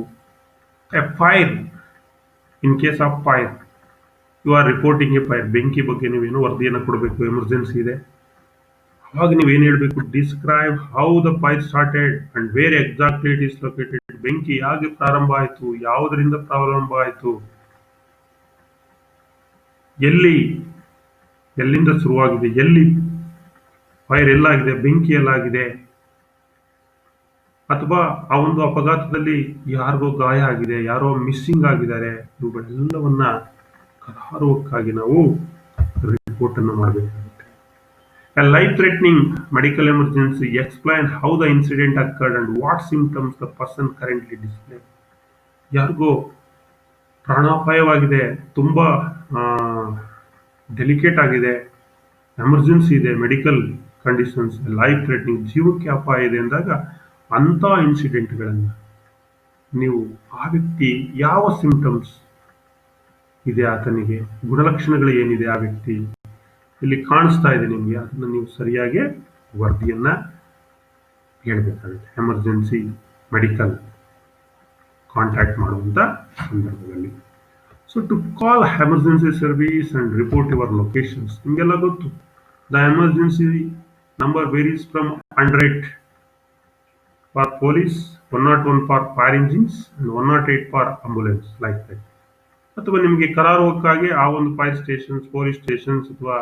A fire, in case of fire you are reporting a fire, ಬೆಂಕಿ ಬಗ್ಗೆ ನೀವೇನು ವರದಿಯನ್ನು ಕೊಡಬೇಕು, ಎಮರ್ಜೆನ್ಸಿ ಇದೆ. ಅವಾಗ ನೀವೇನು ಹೇಳಬೇಕು, describe how the fire started and where exactly it is located. ಬೆಂಕಿ ಹೇಗೆ ಪ್ರಾರಂಭ ಆಯಿತು, ಯಾವುದರಿಂದ ಪ್ರಾರಂಭ ಆಯಿತು, ಎಲ್ಲಿಂದ ಶುರುವಾಗಿದೆ, ಎಲ್ಲಿ ಫೈರ್ ಎಲ್ಲಾಗಿದೆ, ಬೆಂಕಿ ಎಲ್ಲಾಗಿದೆ, ಅಥವಾ ಆ ಒಂದು ಅಪಘಾತದಲ್ಲಿ ಯಾರಿಗೋ ಗಾಯ ಆಗಿದೆ, ಯಾರೋ ಮಿಸ್ಸಿಂಗ್ ಆಗಿದ್ದಾರೆ, ಇವುಗಳೆಲ್ಲವನ್ನ ಕರಾರುವಕ್ಕಾಗಿ ನಾವು ರಿಪೋರ್ಟ್ ಅನ್ನು ಮಾಡಬೇಕಾಗುತ್ತೆ. A life-threatening medical emergency, explain how the incident occurred and what symptoms the person currently display. ಯಾರಿಗೋ ಪ್ರಾಣಾಪಾಯವಾಗಿದೆ, ತುಂಬಾ ಡೆಲಿಕೇಟ್ ಆಗಿದೆ, ಎಮರ್ಜೆನ್ಸಿ ಇದೆ, ಮೆಡಿಕಲ್ ಕಂಡೀಷನ್ಸ್, ಲೈಫ್ ಥ್ರೆಟ್ನಿಂಗ್, ಜೀವಕ್ಕೆ ಅಪಾಯ ಇದೆ ಅಂದಾಗ ಅಂಥ ಇನ್ಸಿಡೆಂಟ್ಗಳನ್ನು ನೀವು ಆ ವ್ಯಕ್ತಿ ಯಾವ ಸಿಂಪ್ಟಮ್ಸ್ ಇದೆ, ಆತನಿಗೆ ಗುಣಲಕ್ಷಣಗಳು ಏನಿದೆ, ಆ ವ್ಯಕ್ತಿ ಇಲ್ಲಿ ಕಾಣಿಸ್ತಾ ಇದೆ ನಿಮಗೆ, ಅದನ್ನು ನೀವು ಸರಿಯಾಗಿ ವರದಿಯನ್ನ ಹೇಳ್ಬೇಕಾಗುತ್ತೆ. ಎಮರ್ಜೆನ್ಸಿ ಮೆಡಿಕಲ್ ಕಾಂಟ್ಯಾಕ್ಟ್ ಮಾಡುವಂತ ಸಂದರ್ಭದಲ್ಲಿ. So to call emergency service and report your locations, ನಿಮಗೆಲ್ಲ ಗೊತ್ತು. The emergency number varies from 100 for police, 101 for fire engines and 108 for ambulance, like that. ಅಥವಾ ನಿಮಗೆ ಕರಾರುವಕ್ಕಾಗಿ ಆ ಒಂದು ಫೈರ್ ಸ್ಟೇಷನ್ಸ್, ಪೊಲೀಸ್ ಸ್ಟೇಷನ್ಸ್ ಅಥವಾ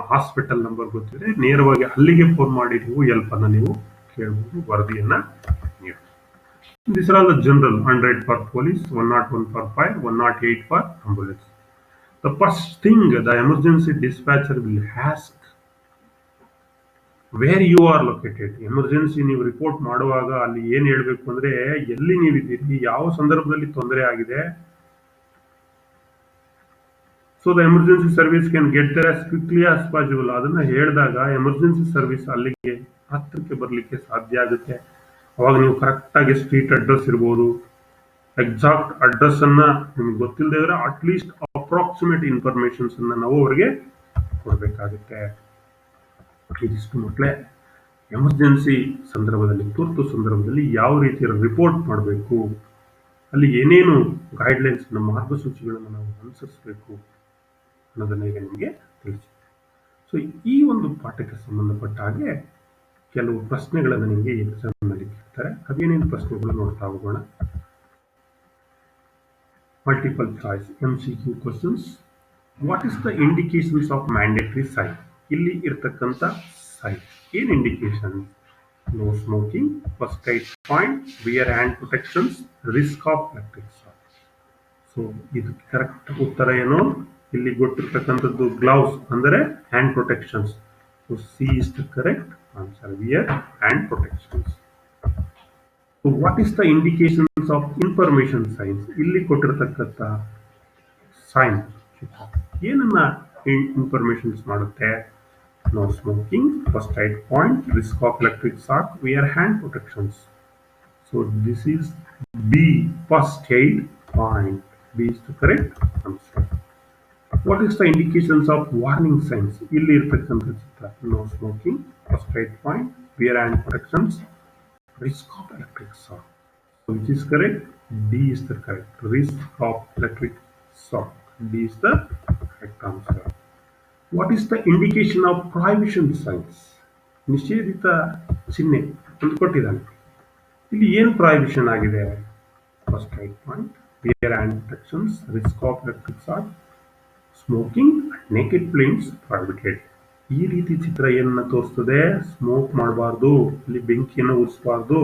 ಹಾಸ್ಪಿಟಲ್ ನಂಬರ್ ಗೊತ್ತಿದೆ, ನೇರವಾಗಿ ಅಲ್ಲಿಗೆ ಫೋನ್ ಮಾಡಿ ನೀವು ಹೆಲ್ಪ್ ಅನ್ನ ನೀವು ಕೇಳಬಹುದು, ವರದಿಯನ್ನ ನೀಡಿ. These are all the general: 100 for police, 101 for fire, 108 for ambulance. The first thing the emergency dispatcher will ask, where you are located. Emergency ನೀವು ರಿಪೋರ್ಟ್ ಮಾಡುವಾಗ ಅಲ್ಲಿ ಏನು ಹೇಳಬೇಕು ಅಂದ್ರೆ, ಎಲ್ಲಿ ನೀವಿದ್ದೀರಿ, ಯಾವ ಸಂದರ್ಭದಲ್ಲಿ ತೊಂದರೆ ಆಗಿದೆ. So the emergency service can get there as quickly as possible. ಅದನ್ನ ಹೇಳಿದಾಗ ಎಮರ್ಜೆನ್ಸಿ ಸರ್ವಿಸ್ ಅಲ್ಲಿಗೆ ಹತ್ತಿರಕ್ಕೆ ಬರಲಿಕ್ಕೆ ಸಾಧ್ಯ ಆಗುತ್ತೆ. ಅವಾಗ ನೀವು ಕರೆಕ್ಟಾಗಿ ಸ್ಟ್ರೀಟ್ ಅಡ್ರೆಸ್ ಇರ್ಬೋದು, ಎಕ್ಸಾಕ್ಟ್ ಅಡ್ರೆಸ್ ಅನ್ನ ನಿಮ್ಗೆ ಗೊತ್ತಿಲ್ಲದೆ ಇದ್ರೆ ಅಟ್ಲೀಸ್ಟ್ ಅಪ್ರಾಕ್ಸಿಮೇಟ್ ಇನ್ಫಾರ್ಮೇಶನ್ಸ್ ಅನ್ನ ನಾವು ಅವರಿಗೆ ಕೊಡಬೇಕಾಗುತ್ತೆ. ಇದಿಷ್ಟು ಮಕ್ಕಳೇ ಎಮರ್ಜೆನ್ಸಿ ಸಂದರ್ಭದಲ್ಲಿ, ತುರ್ತು ಸಂದರ್ಭದಲ್ಲಿ ಯಾವ ರೀತಿಯ ರಿಪೋರ್ಟ್ ಮಾಡಬೇಕು, ಅಲ್ಲಿ ಏನೇನು ಗೈಡ್ಲೈನ್ಸ್, ಮಾರ್ಗಸೂಚಿಗಳನ್ನು ನಾವು ಅನುಸರಿಸಬೇಕು ಅನ್ನೋದನ್ನ ಈಗ ನಿಮಗೆ ತಿಳಿಸಿ. ಸೊ ಈ ಒಂದು ಪಾಠಕ್ಕೆ ಸಂಬಂಧಪಟ್ಟ ಹಾಗೆ ಕೆಲವು ಪ್ರಶ್ನೆಗಳನ್ನು ನಿಮಗೆ ಎಕ್ಸಾಮ್ ನಲ್ಲಿ ಕೇಳ್ತಾರೆ. ಅದೇನೇನು ಪ್ರಶ್ನೆಗಳು ನೋಡ್ತಾ ಹೋಗೋಣ. Multiple choice MCQ questions. What is the indications of mandatory sign? ಇಲ್ಲಿ ಇರ್ತಕ್ಕಂಥ ಸೈನ್ ಏನ್ indication? No smoking, first aid point, wear hand protections, risk of electric shock. So ಇದು ಕರೆಕ್ಟ್ ಉತ್ತರ ಏನು? ಇಲ್ಲಿ ಗೊತ್ತಿರ್ತಕ್ಕಂಥದ್ದು ಗ್ಲೌಸ್ ಅಂದರೆ hand protections. So C is the correct answer, wear hand protections. So what is the indications of information signs? ಇಲ್ಲಿ ಕೊಟ್ಟಿರತಕ್ಕಂತ sign ಏನನ್ನ informations ಮಾಡುತ್ತೆ? No smoking, first aid point, risk of electric shock, wear hand protections. So this is B, first aid point. B is the correct answer. What is the indications of warning signs? ಇಲ್ಲಿ ಇರ್ತಕ್ಕಂಥ ಚಿತ್ರ. No smoking, first aid point, wear hand protections, risk of electric shock. So which is correct? D is the correct. Risk of electric shock. D is the correct answer. What is the indication of prohibition signs? ನಿಷೇಧಿತ ಚಿಹ್ನೆ ಅಂತ ಕೊಟ್ಟಿದ್ದಾನೆ. ಇಲ್ಲಿ ಏನು prohibition ಆಗಿದೆ? First aid point, wear hand protections, risk of electric shock, smoking, naked flames prohibited. ಈ ರೀತಿ ಚಿತ್ರ ಏನನ್ನ ತೋರಿಸ್ತದೆ? ಸ್ಮೋಕ್ ಮಾಡಬಾರ್ದು, ಇಲ್ಲಿ ಬೆಂಕಿಯನ್ನು ಉರಿಸಬಾರ್ದು.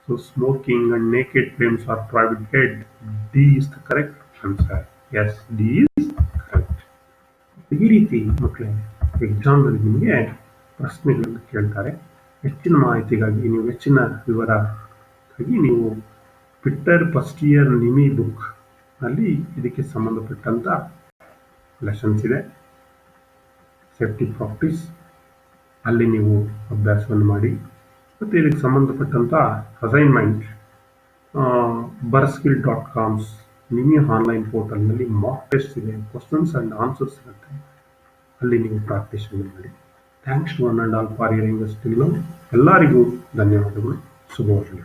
So smoking and naked flames are prohibited. D is the correct answer. Yes, D is correct. ಈ ರೀತಿ ಮಕ್ಕಳೇ ಎಕ್ಸಾಮ್ನಲ್ಲಿ ನಿಮಗೆ ಪ್ರಶ್ನೆಗಳನ್ನು ಕೇಳ್ತಾರೆ. ಹೆಚ್ಚಿನ ಮಾಹಿತಿಗಾಗಿ, ನೀವು ಹೆಚ್ಚಿನ ವಿವರಕ್ಕಾಗಿ ನೀವು ಪಿಟ್ಟರ್ ಫಸ್ಟ್ ಇಯರ್ ನಿಮಿ ಬುಕ್ ನಲ್ಲಿ ಇದಕ್ಕೆ ಸಂಬಂಧಪಟ್ಟಂತ ಲೆಸನ್ಸ್ ಇದೆ. ಸೇಫ್ಟಿ ಪ್ರಾಕ್ಟೀಸ್ ಅಲ್ಲಿ ನೀವು ಅಭ್ಯಾಸವನ್ನು ಮಾಡಿ. ಮತ್ತು ಇದಕ್ಕೆ ಸಂಬಂಧಪಟ್ಟಂತ ಅಸೈನ್ಮೆಂಟ್ ಬರ್ಸ್ಕಿಲ್.com ನಿಮಿ ಆನ್ಲೈನ್ ಪೋರ್ಟಲ್ನಲ್ಲಿ ಮಾಕ್ ಟೆಸ್ಟ್ ಇದೆ, ಕ್ವಶನ್ಸ್ ಅಂಡ್ ಆನ್ಸರ್ಸ್ ಇರುತ್ತೆ, ಅಲ್ಲಿ ನೀವು ಪ್ರಾಕ್ಟೀಸ್ ಮಾಡಿ. Thanks to one and all for hearing us till now. ಎಲ್ಲರಿಗೂ ಧನ್ಯವಾದಗಳು. ಶುಭವಾಗಲಿ.